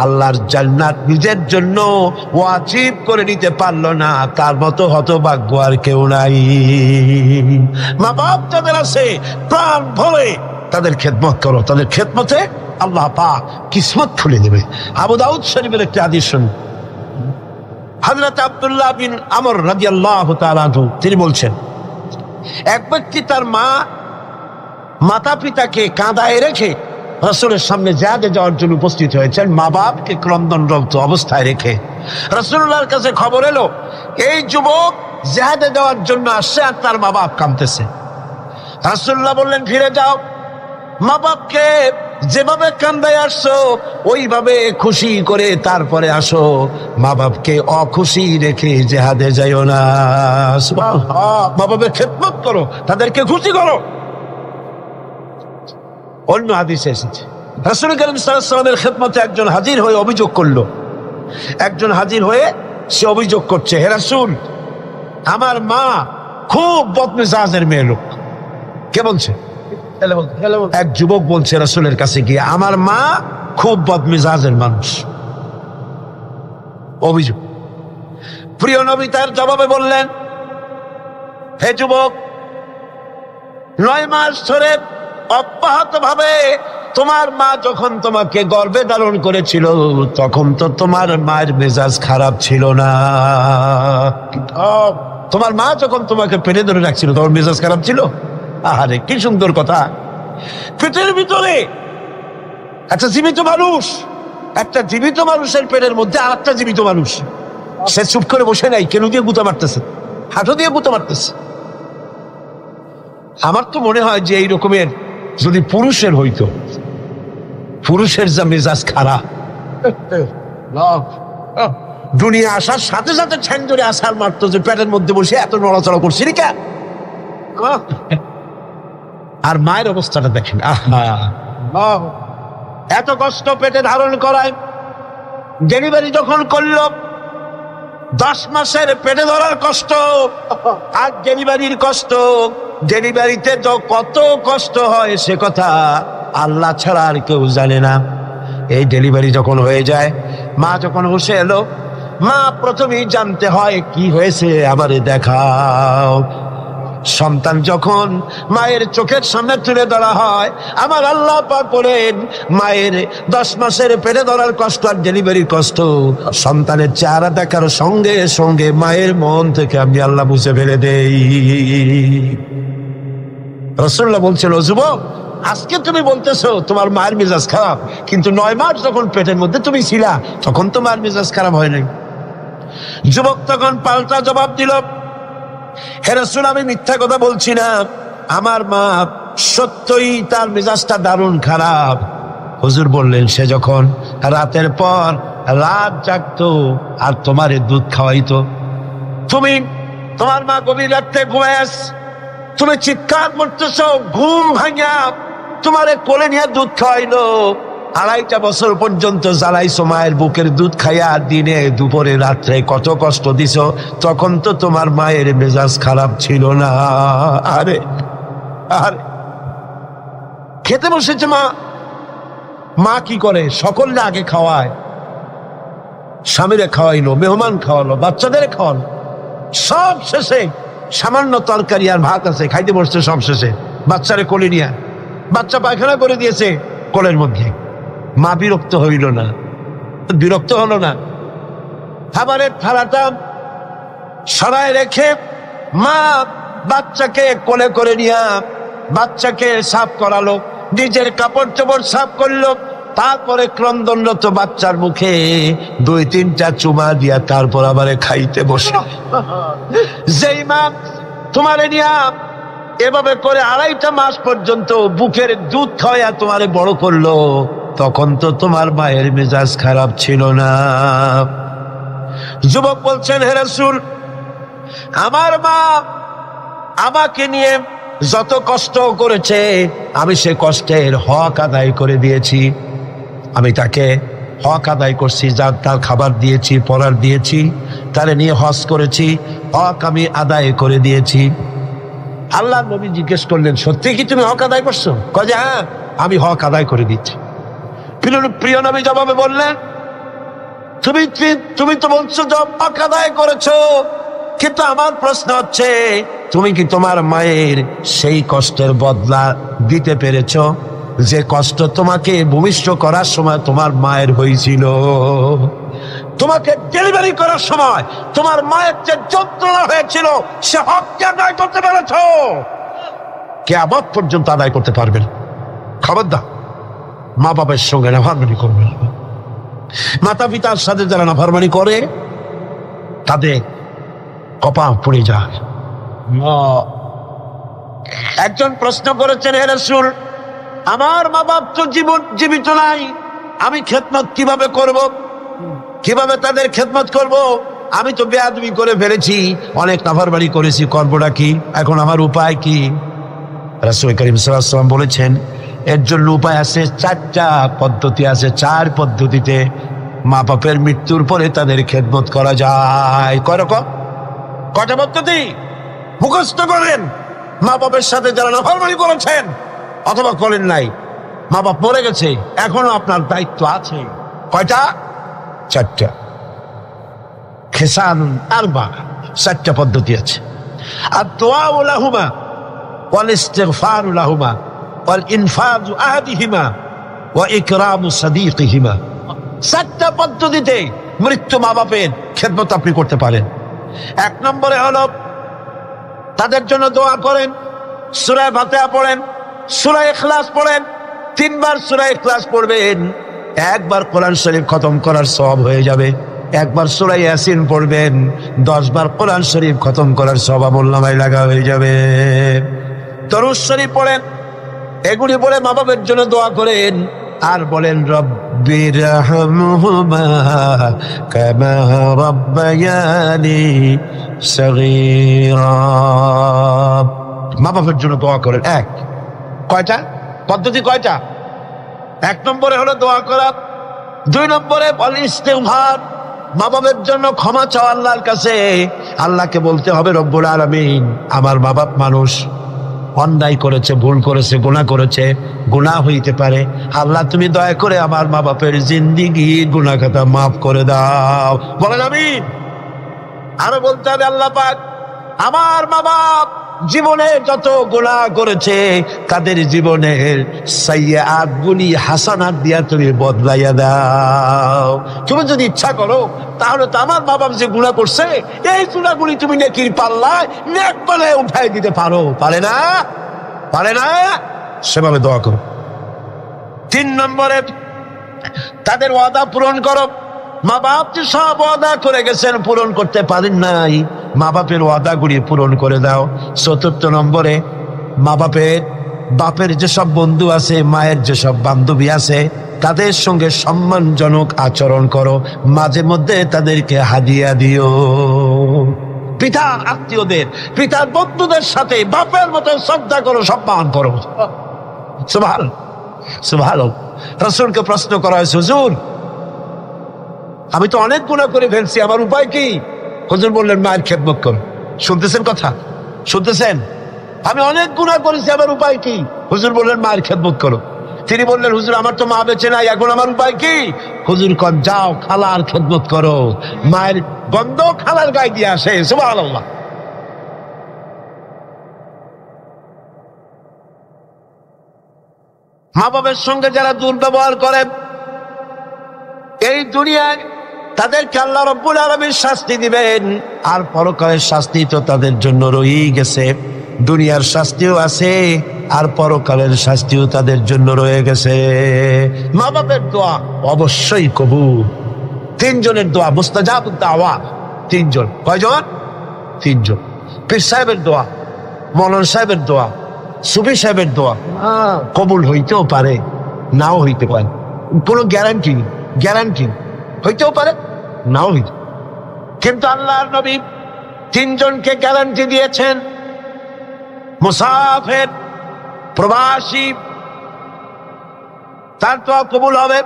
আল্লাহর জান্নাত নিজের জন্য ওয়াজিব করে নিতে পারলো না, তার মতো হতভাগ্য আর কেউ নাই। মা বাপ যাদের আছে প্রাণ ভরে তাদের খেদমত করো, তাদের খেদমতে আল্লাহ পাক কিসমত খুলে দেবে। আবু দাউদ শরীফের একটি হাদিস শুনুন। হযরত আব্দুল্লাহ বিন আমর রাদিয়াল্লাহু তাআলা আনহু তিনি বলছেন, এক ব্যক্তি তার মাতা পিতাকে কাঁদায় রেখে রাসূলের সামনে জিহাদে যাওয়ার জন্য উপস্থিত হয়েছেন, মা বাপকে ক্রন্দনরত অবস্থায় রেখে। রাসূলুল্লাহর কাছে খবর এলো, এই যুবক জিহাদে যাওয়ার জন্য আসছে আর তার মা বাপ কাঁদতেছে। রাসূলুল্লাহ বললেন, ফিরে যাও, মা বাপকে যেভাবে কান্দায় আসছো ওইভাবে খুশি করে তারপরে আসো, মা বাপকে অখুশি রেখে জিহাদে যাইও না। মা বাপের খেদমত করো, তাদেরকে খুশি করো। অন্য হাদিসে এসেছে, রাসূল কারীম সাল্লাল্লাহু আলাইহি ওয়াসাল্লামের খেদমতে একজন হাজির হয়ে অভিযোগ করলো। একজন হাজির হয়ে সে অভিযোগ করছে, হে রাসূল, আমার মা খুব বদমেজাজের মেয়ে লোক। কে বলছে? এক যুবক বলছে রাসূলের কাছে গিয়ে, আমার মা খুব বদমেজাজের মানুষ। অভিযোগ। প্রিয় নবী তার জবাবে বললেন, হে যুবক, 9 মাস ধরে অব্যাহত ভাবে তোমার মা যখন তোমাকে গর্ভে ধারণ করেছিল তখন তো তোমার মায়ের মেজাজ খারাপ ছিল না। তোমার মা যখন তোমাকে পেটে ধরে রাখছিল তোমার মেজাজ খারাপ ছিল? আরে কি সুন্দর কথা। পেটের ভিতরে একটা জীবিত মানুষ, একটা জীবিত মানুষের পেটের মধ্যে আর একটা জীবিত মানুষ, সে চুপ করে বসে নাই, কেন দিয়ে গুঁতো মারতেছে, হাঁটু দিয়ে গুঁতো মারতেছে। আমার তো মনে হয় যে এই রকমের যদি পুরুষের হইতো, পুরুষের যা মেজাজ খারাপ, দুনিয়া আসার সাথে সাথে ঠ্যাং ধরে আসার মারতো যে পেটের মধ্যে বসে এত নড়াচড়া করছি কে। আর মায়ের অবস্থাটা দেখেন, এত কষ্ট পেটে ধারণ করায়। ডেলিভারি যখন করলো 10 মাসের পেটে ধরার কষ্ট আর ডেলিভারির কষ্ট, ডেলিভারিতে তো কত কষ্ট হয় সে কথা আল্লাহ ছাড়া আর কেউ জানে না। এই ডেলিভারি যখন হয়ে যায়, মা যখন বসে এলো, মা প্রথমেই জানতে হয় কি হয়েছে আমারে দেখাও। সন্তান যখন মায়ের চোখের সামনে তুলে ধরা হয়, আমার আল্লাহ পাক বলেন মায়ের 10 মাসের পেটে ধরার কষ্ট আর ডেলিভারির কষ্ট সন্তানের চেহারা দেখার সঙ্গে সঙ্গে মায়ের মন থেকে আমি আল্লাহ মুছে ফেলে দেই। রাসূলুল্লাহ বলছিল, যুবক আজকে তুমি বলতেছো তোমার মায়ের মেজাজ খারাপ, কিন্তু 9 মাস যখন পেটের মধ্যে তুমি ছিলা তখন তো মায়ের মেজাজ খারাপ হয় নাই। যুবক তখন পাল্টা জবাব দিল, হে রাসূল আমি মিথ্যা কথা বলছি না, আমার মা সত্যই তার মেজাজটা দারুণ খারাপ। হুজুর বললেন, সে যখন রাতের পর রাত জাগতো আর তোমারে দুধ খাওয়াইতো, তুমি তোমার মা গভীর রাতে ঘুমাস, তুমি চিৎকার করতেছো, ঘুম ভাঙা তোমারে কোলে নিয়ে দুধ খাওয়াইলো, 2.5 বছর পর্যন্ত জ্বালাইছো মায়ের বুকের দুধ খাইয়া, দিনে দুপুরে রাত্রে কত কষ্ট দিছো, তখন তো তোমার মায়ের মেজাজ খারাপ ছিল না। আরে আরে খেতে বসেছে মা, মা কি করে, সকলকে আগে খাওয়ায়, স্বামীরে খাওয়াইলো, মেহমান খাওয়ালো, বাচ্চাদের খাওয়ালো, সব শেষে সামান্য তরকারি আর ভাত আছে, খাইতে বসছে সব শেষে, বাচ্চারে কোলে নিয়ে, বাচ্চা পায়খানা করে দিয়েছে কোলের মধ্যে। মা বিরক্ত হইল না, বিরক্ত হলো না, খাবারের থালাটা সরায় রেখে মা বাচ্চাকে কোলে করে নিয়ে বাচ্চাকে সাফ করালো, নিজের কাপড় চোপড় সাফ করলো, তারপরে ক্রন্দনরত বাচ্চার মুখে 2-3টা চুমা দিয়া তারপর আবার খাইতে বসে। যেই মা তোমারে নিয়া এভাবে করে 2.5 মাস পর্যন্ত বুকের দুধ খাওয়া তোমারে বড় করলো, তখন তো তোমার মায়ের মেজাজ খারাপ ছিল না। যুবক বলছেন, হে রাসূল আমার মা আমাকে নিয়ে যত কষ্ট করেছে আমি সে কষ্টের হক আদায় করে দিয়েছি, আমি তাকে হক আদায় করছি, যার তার খাবার দিয়েছি, পরার দিয়েছি, তারে নিয়ে হজ করেছি, হক আমি আদায় করে দিয়েছি। আল্লাহ নবী জিজ্ঞেস করলেন, সত্যি কি তুমি হক আদায় করছো? কয়ে হ্যাঁ আমি হক আদায় করে দিচ্ছি। প্রিয় নবী জবাবে বললেন, তুমি তো বলছো যে হক আদায় করেছো, কিন্তু আমার প্রশ্ন হচ্ছে তুমি কি তোমার মায়ের সেই কষ্টের বদলা দিতে পেরেছো যে কষ্ট তোমাকে ভূমিষ্ঠ করার সময় তোমার মায়ের হয়েছিল? তোমাকে ডেলিভারি করার সময় তোমার মায়ের যে যন্ত্রণা হয়েছিল সে হককে আদায় করতে পেরেছো? কিয়ামত পর্যন্ত আদায় করতে পারবেন। খবরদার মা বাবার সঙ্গে নাফরমানি করবে না। মাতা পিতার সাথে যারা নাফরমানি করে তাদের কপাল পুড়ে যায়। একজন প্রশ্ন করেছেন, হে রাসূল আমার মা বাপ তো জীবিত নাই, আমি খেদমত কিভাবে করব, কিভাবে তাদের খেদমত করব? আমি তো বেয়াদবি করে ফেলেছি, অনেক নাফরমানি করেছি, করবোটা কি? এখন আমার উপায় কি? রাসূল করিম সাল্লাল্লাহু আলাইহি ওয়াসাল্লাম বলেছেন, এর জন্য উপায় আছে, 4টা পদ্ধতি আছে। 4 পদ্ধতিতে মা বাপের মৃত্যুর পরে তাদের খেদমত করা যায়। কয় রকম? কয়টা পদ্ধতি? মুখস্থ করেন। মা বাপের সাথে যারা নাফরমানি করেছেন অথবা করেন নাই, মা বাপ মরে গেছে, এখনো আপনার দায়িত্ব আছে। কয়টা? 4টা। খেসান আরবা, 4টা পদ্ধতি আছে। আর দোয়া লাহুমা ওয়াল ইস্তিগফার লাহুমা ওয়াল ইনফাযু আহাদিহিমা ওয়া ইকরামু সাদীকিহিমা। চারটা পদ্ধতিতে মৃত্যু মা বাপের খেদমত আপনি করতে পারেন। এক নম্বরে হলো তাদের জন্য দোয়া করেন, সূরা ফাতিহা পড়েন, সূরা ইখলাস পড়েন। 3 বার সূরা ইখলাস পড়বেন, একবার কোরআন শরীফ খতম করার সওয়াব হয়ে যাবে। একবার সূরা ইয়াসিন পড়বেন, 10 বার কোরআন শরীফ খতম করার সওয়াব আমলনামায় লাগা হয়ে যাবে। দরুদ শরীফ পড়েন, এগুলি পড়ে মা বাবার জন্য দোয়া করেন। আর বলেন রব্বিরহামহুমা কামা রাব্বায়ানি সগীরা। মা বাবার জন্য দোয়া করেন। কয়টা পদ্ধতি? কয়টা? 1 নম্বরে হলো দোয়া করা। 2 নম্বরে ইস্তিগফার, মা বাবার জন্য ক্ষমা চাওয়া আল্লাহর কাছে। আল্লাহকে বলতে হবে, রব্বুল আলামিন, আমার মা বাপ মানুষ, অন্যায় করেছে, ভুল করেছে, গুনাহ করেছে, গুনাহ হইতে পারে। আল্লাহ তুমি দয়া করে আমার মা বাপের জিন্দেগি গুনাহ খাতা মাফ করে দাও। বলেন আমিন। আরো বলতে হবে, আল্লাহ পাক আমার মা বাপ জীবনে যত গুনাহ করেছে তাদের জীবনের সাইয়্যাত গুলি হাসানাত দিয়া তুমি বদলাইয়া দাও। তুমি যদি ইচ্ছা করো তাহলে তো আমার মা বাপ যে গুনাহ করছে এই গুনাহগুলি তুমি নেকির পাল্লায় নেক বলে উঠাই দিতে পারো। পারে না? পারে না? সেভাবে দোয়া করো। 3 নম্বরে তাদের ওয়াদা পূরণ করো। মা বাপ যে সব ওয়াদা করে গেছেন, পূরণ করতে পারেন নাই, মা বাপের ওয়াদাগুলি পূরণ করে দাও। 4 নম্বরে মা বাপের যেসব বন্ধু আছে, মায়ের যেসব বান্ধবী আছে, তাদের সঙ্গে সম্মানজনক আচরণ করো। মাঝে মধ্যে তাদেরকে হাদিয়া দিও। পিতার আত্মীয়দের, পিতার বন্ধুদের সাথে বাপের মতো শ্রদ্ধা করো, সম্মান করো। সুবহানাল্লাহ, সুবহানাল্লাহ। রাসূলকে প্রশ্ন করা হয়েছে, হুজুর আমি তো অনেক গুনাহ করে ফেলছি, আমার উপায় কি? হুজুর বললেন, মায়ের খেদমত করো। শুনতেছেন কথা? শুনতেছেন? আমি অনেক গুনাহ করেছি, আমার উপায় কি? হুজুর বললেন, মায়ের খেদমত করো। তিনি বললেন, হুজুর আমার তো মা বেঁচে নাই, এখন আমার উপায় কি? হুজুর কন, যাও খালার খেদমত করো, মায়ের গন্ধ খালার গায়ে দিয়ে আসে। সুবহানাল্লাহ। মা বাবার সঙ্গে যারা দুর্ব্যবহার করে এই দুনিয়ায় তাদেরকে আল্লাহ রাব্বুল আলামিন শাস্তি দিবেন। আর পরকালের শাস্তি তো তাদের জন্য রয়েই গেছে। দুনিয়ার শাস্তিও আছে আর পরকালের শাস্তিও তাদের জন্য রয়ে গেছে। মা বাপের দোয়া অবশ্যই কবুল। 3 জনের দোয়া মুস্তাজাবুদ দাওয়া। 3 জন। কয়জন? 3 জন। পীর সাহেবের দোয়া, মৌলানা সাহেবের দোয়া, সুফি সাহেবের দোয়া কবুল হইতেও পারে, নাও হইতে পারে। কোনো গ্যারান্টি নেই। গ্যারান্টি হইতেও পারে, নাও হইতে। কিন্তু আল্লাহর নবী 3 জনকে গ্যারান্টি দিয়েছেন। মুসাফির, প্রবাসী, তার দোয়া কবুল হবে।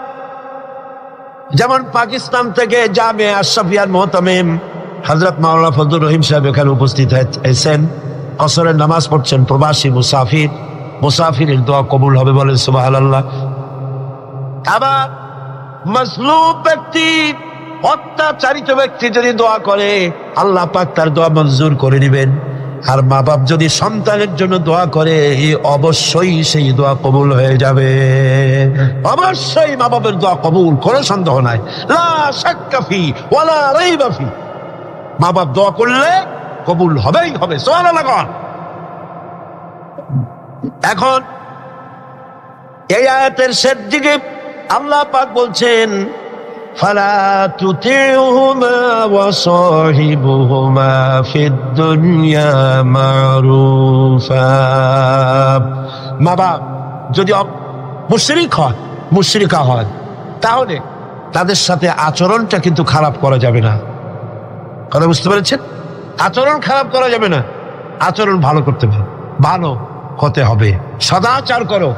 যেমন পাকিস্তান থেকে জামিয়া আশরাফিয়ার মুহতামিম হযরত মাওলানা ফজলুর রহিম সাহেব এখানে উপস্থিত হয়েছেন, আসরের নামাজ পড়ছেন। প্রবাসী মুসাফিরের দোয়া কবুল হবে, বলেন সুবহানাল্লাহ। আবার মাজলুম ব্যক্তি, অত্যাচারিত ব্যক্তি যদি দোয়া করে আল্লাহ পাক তার দোয়া মঞ্জুর করে নেবেন। আর মা বাপ যদি সন্তানের জন্য দোয়া করে অবশ্যই সেই দোয়া কবুল হয়ে যাবে। অবশ্যই মা বাপের দোয়া কবুল, কোনো সন্দেহ নাই। লা শাক্কা ফি ওয়ালা রাইবা ফি। মা বাপ দোয়া করলে কবুল হবেই হবে। সুবহানাল্লাহ। এখন এই আয়াতের শেষ দিকে আল্লাহ পাক বলছেন, ফালা তুতিউহুমা ওয়া সাহিবুহুমা ফিদ দুনিয়া মারুফা। মা বাপ যদি মুশরিকা হয় তাহলে তাদের সাথে আচরণটা কিন্তু খারাপ করা যাবে না। কথা বুঝতে পেরেছেন? আচরণ খারাপ করা যাবে না, আচরণ ভালো করতে হবে, ভালো হতে হবে। সদাচার করো,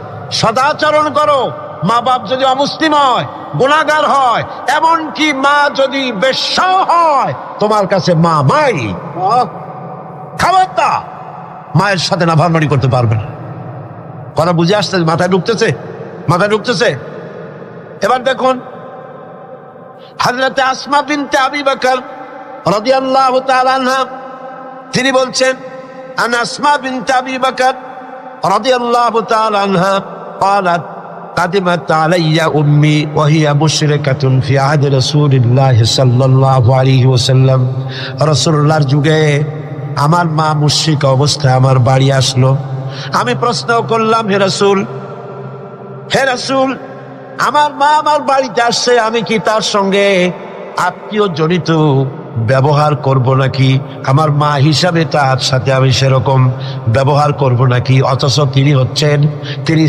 সদাচরণ করো। মা বাপ যদি অমুসলিম হয়, গুনাহগার হয়, এমনকি মা যদি বেশ্যা হয়, তোমার কাছে মা মাই। খবরদার মায়ের সাথে নাফরমানি করতে পারবে না। কথা বুঝে আসছে? মাথায় ঢুকতেছে? মাথায় ঢুকতেছে? এবার দেখুন, হযরত আসমা বিনতে আবি বকর রাদিয়াল্লাহু তাআলা আনহা তিনি বলছেন, আনা আসমা বিনতে আবি বকর রাদিয়াল্লাহু তাআলা আনহা قالت قدمت علي أمي وهي مشركة في عهد رسول الله صلى الله عليه وسلم রাসূলুল্লাহর যুগে আমার মা মুশরিক অবস্থায় আমার বাড়ি আসলো। আমি প্রশ্ন করলাম, হে রাসূল, আমার মা আমার বাড়িতে আসছে, আমি কি তার সঙ্গে আত্মীয় জড়িত ব্যবহার করব নাকি? আমার মা হিসাবে তার সাথে আমি সেরকম ব্যবহার করব নাকি? অথচ তিনি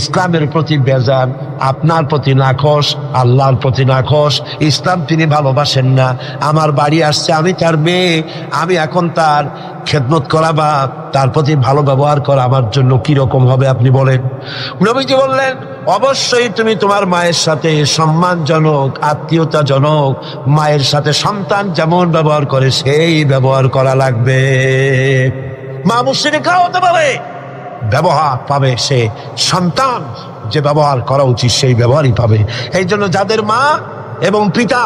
ইসলামের প্রতি বেজার, আপনার প্রতি নাখোশ, আল্লাহর প্রতি নাখোশ, ইসলাম তিনি ভালোবাসেন না। আমার বাড়ি আসছে, আমি তার মেয়ে, আমি এখন তার খেদমত করা বা তার প্রতি ভালো ব্যবহার করা আমার জন্য কি রকম হবে আপনি বলেন? নবীজি বললেন, অবশ্যই তুমি তোমার মায়ের সাথে সম্মানজনক, আত্মীয়তাজনক, মায়ের সাথে সন্তান যেমন ব্যবহার করে সেই ব্যবহার করা লাগবে। মা মুশরিকা হতে পারে, ব্যবহার পাবে সে সন্তান যে ব্যবহার করা উচিত সেই ব্যবহারই পাবে। এই জন্য যাদের মা এবং পিতা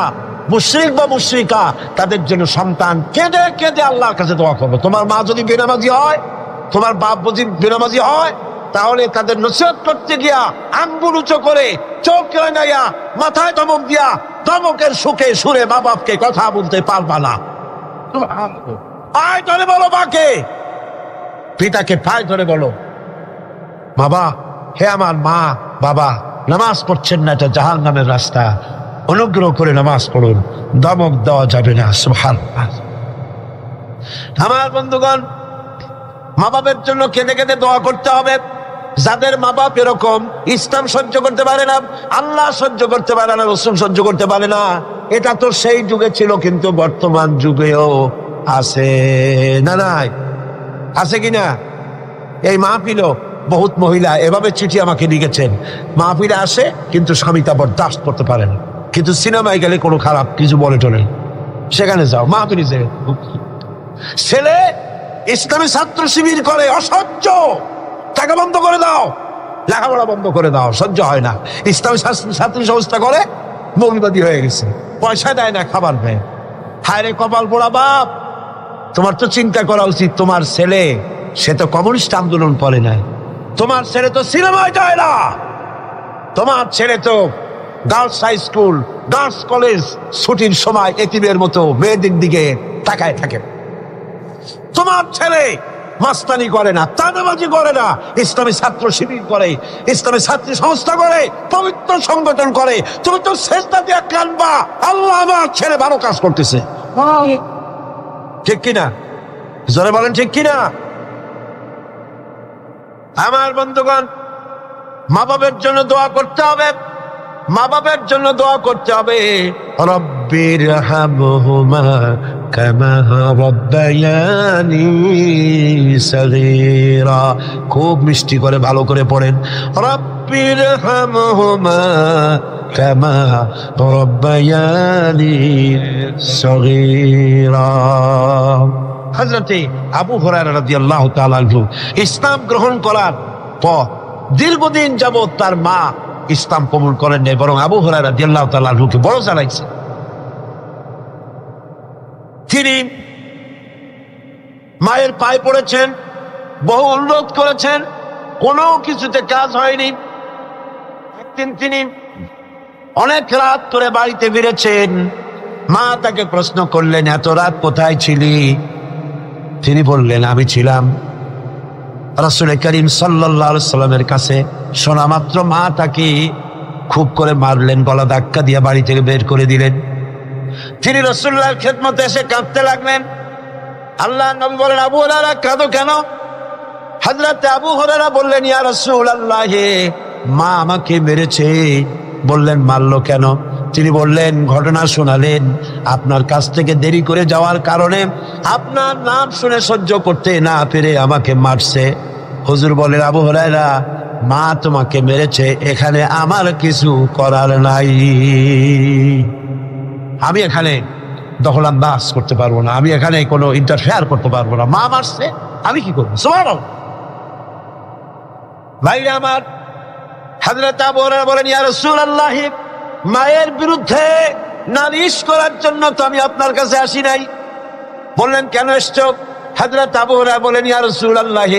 মুশরিক বা মুশরিকা, তাদের জন্য সন্তান কেঁদে কেঁদে আল্লাহর কাছে দোয়া করবে। তোমার মা যদি বেনামাজি হয়, তোমার বাপ যদি বেনামাজি হয়, তাহলে তাদের নসিহত করতে গিয়া আঙ্গুল উঁচু করে, চোখ নাইয়া, মাথায় ধমক দিয়া, ধমকের সুখে সুরে মা বাপকে কথা বলতে পারবা না। পায়ে ধরে বলো মাকে, পিতাকে পায়ে ধরে বলো, বাবা, হে আমার মা বাবা, নামাজ পড়ছেন না, এটা জাহান্নামের রাস্তা, অনুগ্রহ করে নামাজ পড়ুন, ধমক দেওয়া যাবে না। সুবহানাল্লাহ। আমার বন্ধুগণ, মা বাপের জন্য কেঁদে কেঁদে দোয়া করতে হবে। যাদের মা বাপ এরকম, ইসলাম সহ্য করতে পারে না, আল্লাহ সহ্য করতে পারে না, রাসূল সহ্য করতে পারে না, এটা তো সেই যুগে ছিল, কিন্তু বর্তমান যুগেও আছে না? নাই আছে কিনা? এই মাহফিল বহুত মহিলা এভাবে চিঠি আমাকে লিখেছেন, মাহফিলে আসে কিন্তু স্বামীটা বরদাস্ত করতে পারে না, কিন্তু সিনেমায় গেলে কোনো খারাপ কিছু বলে টলে, সেখানে যাও মাহফিলে যে ছেলে ইসলামী ছাত্র শিবির করে, অসহ্য, টাকা বন্ধ করে দাও, লেখাপড়া বন্ধ করে দাও, সহ্য হয় না। ইসলামী ছাত্রী সংস্থা করে, মৌলবাদী হয়ে গেছে, পয়সা দেয় না, খাবার দেয়। হায় রে কপাল পোড়া বাপ, তোমার তো চিন্তা করা উচিত, তোমার ছেলে সে তো কমিউনিস্ট আন্দোলন করে না, তোমার ছেলে তো সিনেমায় যায় না, তোমার ছেলে তো girls high school, girls college ছুটির সময় এতিমের মতো মেয়েদের দিকে তাকায় থাকে, তোমার ছেলে মাস্তানি করে না, তানাবাজি করে না, ইসলামী ছাত্র শিবির করে, ইসলামী ছাত্রী সংস্থা করে, পবিত্র সংগঠন করে। তুমি তো সেজদা দিয়ে কাঁদবা, আল্লাহ আমার ছেলে ভালো কাজ করতেছে, ঠিক কিনা? জোরে বলেন ঠিক কিনা? আমার বন্ধুগণ, মা বাবার জন্য দোয়া করতে হবে, মা বাবার জন্য দোয়া করতে হবে। রব্বির হামহুমা কামা রাব্বায়ানি সগীরা, খুব মিষ্টি করে ভালো করে পড়েন, রব্বির হামহুমা কামা রাব্বায়ানি সগীরা। হযরতে আবু হুরায়রা রাদিয়াল্লাহু তাআলা আনহু ইসলাম গ্রহণ করার পর দীর্ঘদিন যাবত তার মা ইসলাম কবুল করেন নাই, বরং আবু হুরায়রা রাদিয়াল্লাহু তাআলা আনহুকে বড় জ্বালাইছে। তিনি মায়ের পায়ে পড়েছেন, বহু অনুরোধ করেছেন, কোনো কিছুতে কাজ হয়নি। একদিন তিনি অনেক রাত করে বাড়িতে ফিরেছেন, মা তাকে প্রশ্ন করলেন, এত রাত কোথায় ছিলি? তিনি বললেন, আমি ছিলাম রাসূল করিম সাল্লাল্লাহু আলাইহি সাল্লামের কাছে। শোনা মাত্র মা তাকে খুব করে মারলেন, গলা ধাক্কা দিয়ে বাড়ি থেকে বের করে দিলেন। তিনি রাসূলুল্লাহর খেদমতে এসে কাঁদতে লাগলেন। আল্লাহর নবী বলেন, আবু হুরায়রা কাঁদো কেন? হযরত আবু হুরায়রা বললেন, ইয়া রাসূলুল্লাহ, মা আমাকে মেরেছে। বললেন, মারলো কেন? তিনি বললেন, ঘটনা শোনালেন, আপনার কাছ থেকে দেরি করে যাওয়ার কারণে আপনার নাম শুনে সহ্য করতে না পেরে আমাকে মারছে। হুজুর বলেন, আবু হুরায়রা, মা তোমাকে মেরেছে, এখানে আমার কিছু করার নাই, আমি এখানে দখলান্দাজ করতে পারবো না, আমি এখানে কোনো ইন্টারফেয়ার করতে পারবো না, মা মারছে, আমি কি করবো? সুবহানাল্লাহ। ভাইরা আমার, হযরত আবু হুরায়রা বলেন, ইয়া রাসূলুল্লাহ, মায়ের বিরুদ্ধে নালিশ করার জন্য তো আমি আপনার কাছে আসি নাই। বললেন, কেন এসছো? হযরত আবু হুরায়রা বলেন, ইয়া রাসূলুল্লাহ,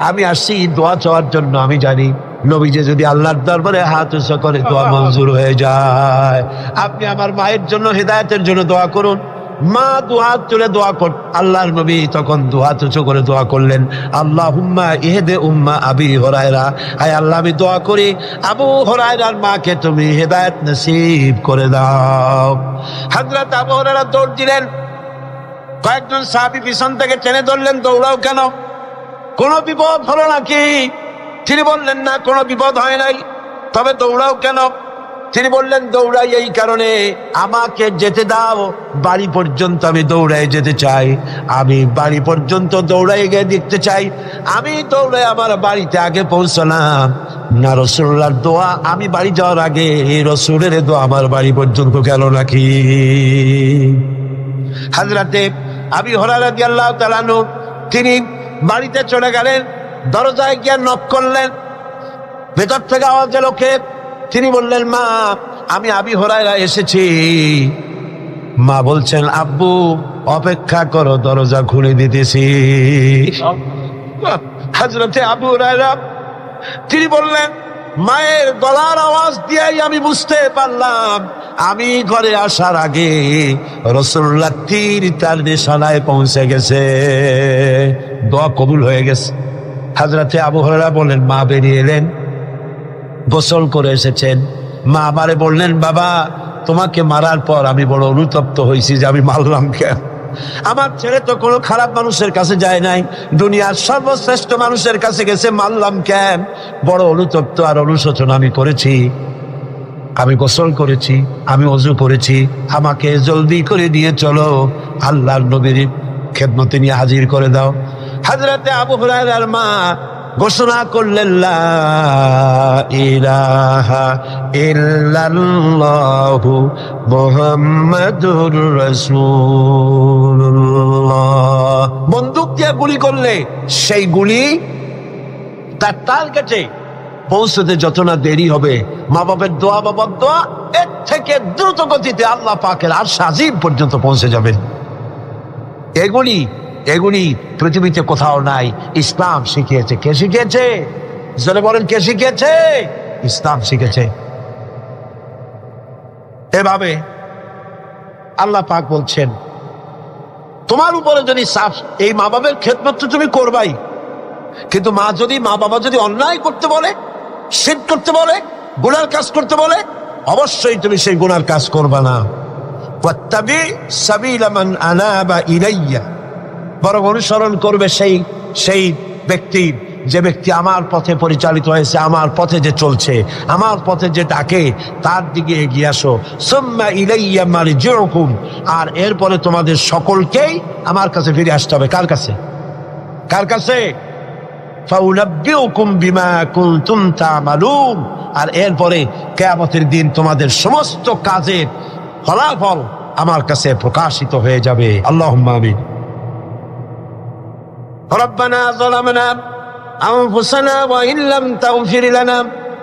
আমি আসছি দোয়া চাওয়ার জন্য। আমি জানি নবীজি যদি আল্লাহর দরবারে হাত উঁচু করে দোয়া মঞ্জুর হয়ে যায়। আপনি আমার মায়ের জন্য হেদায়েতের জন্য দোয়া করুন। মা দুহাত তুলে দোয়া কর। আল্লাহর নবী তখন দুহাত উঁচু করে দোয়া করলেন, আল্লাহুম্মা ইহদি উম্মা আবি হুরায়রা, আয় আল্লাহ আমি দোয়া করি আবু হুরায়রার মাকে তুমি হেদায়েত নসিব করে দাও। হযরত আবু হুরায়রা দৌড় দিলেন। কয়েকজন সাহাবী পিছন থেকে টেনে ধরলেন, দৌড়াও কেন? কোনো বিপদ হলো নাকি? তিনি বললেন, না, কোনো বিপদ হয় নাই, তবে দৌড়াও কেন? তিনি বললেন, দৌড়াই এই কারণে, আমাকে যেতে দাও, বাড়ি পর্যন্ত আমি দৌড়াই যেতে চাই। আমি বাড়ি পর্যন্ত দৌড়াই গিয়ে দেখতে চাই আমি দৌড়াই আমার বাড়িতে আগে পৌঁছলাম না রাসূলুল্লাহর দোয়া আমি বাড়ি যাওয়ার আগে রাসূলের দোয়া আমার বাড়ি পর্যন্ত গেল নাকি। হযরতে আবু হুরায়রা রাদিয়াল্লাহু তাআলা আনহু তিনি বাড়িতে চলে গেলেন, দরজায় গিয়ে নক করলেন। ভেতর থেকে আওয়াজ এলো, কে? তিনি বললেন, মা, আমি আবু হুরায়রা এসেছি। মা বলছেন, আব্বু অপেক্ষা করো, দরজা খুলে দিতেছি। হযরতে আবু হুরায়রা তিনি বললেন, মায়ের গলার আওয়াজ দিয়েই আমি বুঝতে পারলাম আমি ঘরে আসার আগে রাসূলুল্লাহ তীর তার নিশানায় পৌঁছে গেছে, দোয়া কবুল হয়ে গেছে। হযরতে আবু হুরায়রা বলেন, মা বেরিয়ে এলেন, গোসল করে এসেছেন। মা আমারে বললেন, বাবা, তোমাকে মারার পর আমি বড় অনুতপ্ত হয়েছি যে আমি মারলাম কেন। আমার ছেলে তো কোনো খারাপ মানুষের কাছে যায় নাই, দুনিয়ার সর্বশ্রেষ্ঠ মানুষের কাছে গেছে, মারলাম কেন? বড় অনুতপ্ত আর অনুশোচনা আমি করেছি। আমি গোসল করেছি, আমি ওযু করেছি, আমাকে জলদি করে দিয়ে চলো, আল্লাহর নবীর খেদমতে নিয়ে হাজির করে দাও। হযরতে আবু হুরায়রার মা ঘোষণা করলেন, লা ইলাহা ইল্লাল্লাহু মুহাম্মাদুর রাসূলুল্লাহ। বন্দুক দিয়ে গুলি করলে সেই গুলি তার টার্গেটে পৌঁছতে যত না দেরি হবে, মা বাবার দোয়া, বাবার দোয়া এর থেকে দ্রুত গতিতে আল্লাহ পাকের আরশ আজিম পর্যন্ত পৌঁছে যাবে। এগুলি পৃথিবীতে কোথাও নাই, ইসলাম শিখিয়েছে। কে শিখিয়েছে? জোরে বলেন, কে শিখিয়েছে? ইসলাম শিখেছে। এভাবে আল্লাহ পাক বলছেন, তোমার উপরে যদি সাফ, এই মা বাবার খেদমত তো তুমি করবাই, কিন্তু মা বাবা যদি অন্যায় করতে বলে, শিরক করতে বলে, গুনার কাজ করতে বলে, অবশ্যই তুমি সেই গুনার কাজ করবা না। ওয়াত্তাবি সাবিলা মান আনাবা ইলাইয়া, বরং অনুসরণ করবে সেই ব্যক্তি, যে ব্যক্তি আমার পথে পরিচালিত হয়েছে, আমার পথে যে চলছে, আমার পথে যে ডাকে, তার দিকে এগিয়ে আসো। সুম্মা ইলাইয়া মারজিউকুম, আর এরপরে তোমাদের সকলকেই আমার কাছে ফিরে আসতে হবে। কার কাছে? কার কাছে? ফাউনাব্বিউকুম বিমা কুনতুম তা'মালুন, আর এরপরে কিয়ামতের দিন তোমাদের সমস্ত কাজের ফলাফল আমার কাছে প্রকাশিত হয়ে যাবে। আল্লাহুম্মা আমিন। ربنا ظلمنا أنفسنا وإن لم تغفر لنا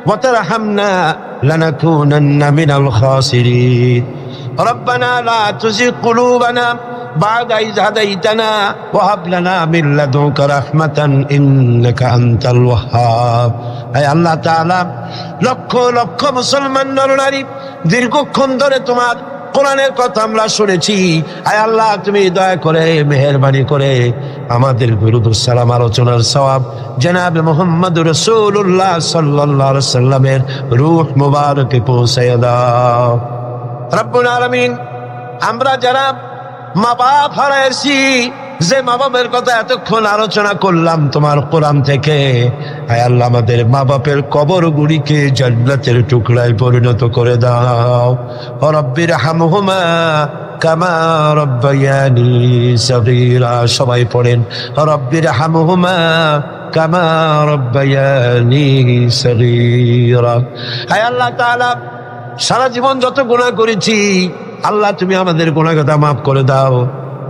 وترحمنا لنكونن من الخاسرين ربنا لا تزغ قلوبنا بعد إذ هديتنا وهب لنا من لدنك رحمة إنك أنت الوهاب। أي الله تعالى লক্ষ লক্ষ মুসলমান নরনারী দীর্ঘক্ষণ ধরে তোমার কোরআনের কথা আমরা শুনেছি। আয় আল্লাহ, তুমি দয়া করে মেহেরবানি করে আমাদের দুরূদ ও সালাম আলোচনার সওয়াব জনাবে মুহাম্মদ রাসূলুল্লাহ সাল্লাল্লাহু আলাইহি সাল্লামের রূহ মুবারকে পৌঁছায় দাও। রব্বুল আলামিন, আমরা যারা মা বাপ হারাইছি, যে মা বাপের কথা এতক্ষণ আলোচনা করলাম তোমার কোরআন থেকে, আয় আল্লাহ, আমাদের মা বাপের কবর গুলিকে জান্নাতের টুকরায় পরিণত করে দাও। রব্বির হামহুমা কামা রব্বায়ানি সগীরা। সবাই পড়েন, রব্বির হামহুমা কামা রব্বায়ানি সগীরা। আয় আল্লাহ তাআলা, সারা জীবন যত গুনাহ করেছি, আল্লাহ তুমি আমাদের গুনাহটা মাফ করে দাও।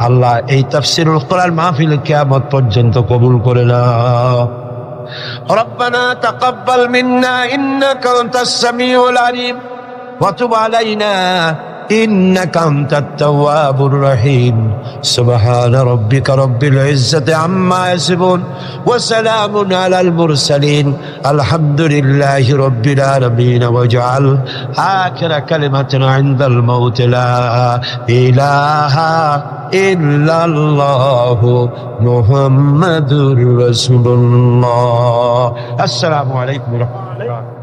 আল্লাহ, এই তাফসীরুল কোরআন মাহফিল কিয়ামত পর্যন্ত কবুল করে নাও। রব্বানা তাকাব্বাল মিন্না ইন্নাকা আনতাস সামিউল আলিম ওয়া তুব আলাইনা إنك أنت التواب الرحيم سبحان ربك رب العزة عما يصفون وسلام على المرسلين الحمد لله رب العالمين واجعل آخر كلمة عند الموت لا إله إلا الله محمد رسول الله. السلام عليكم ورحمة الله.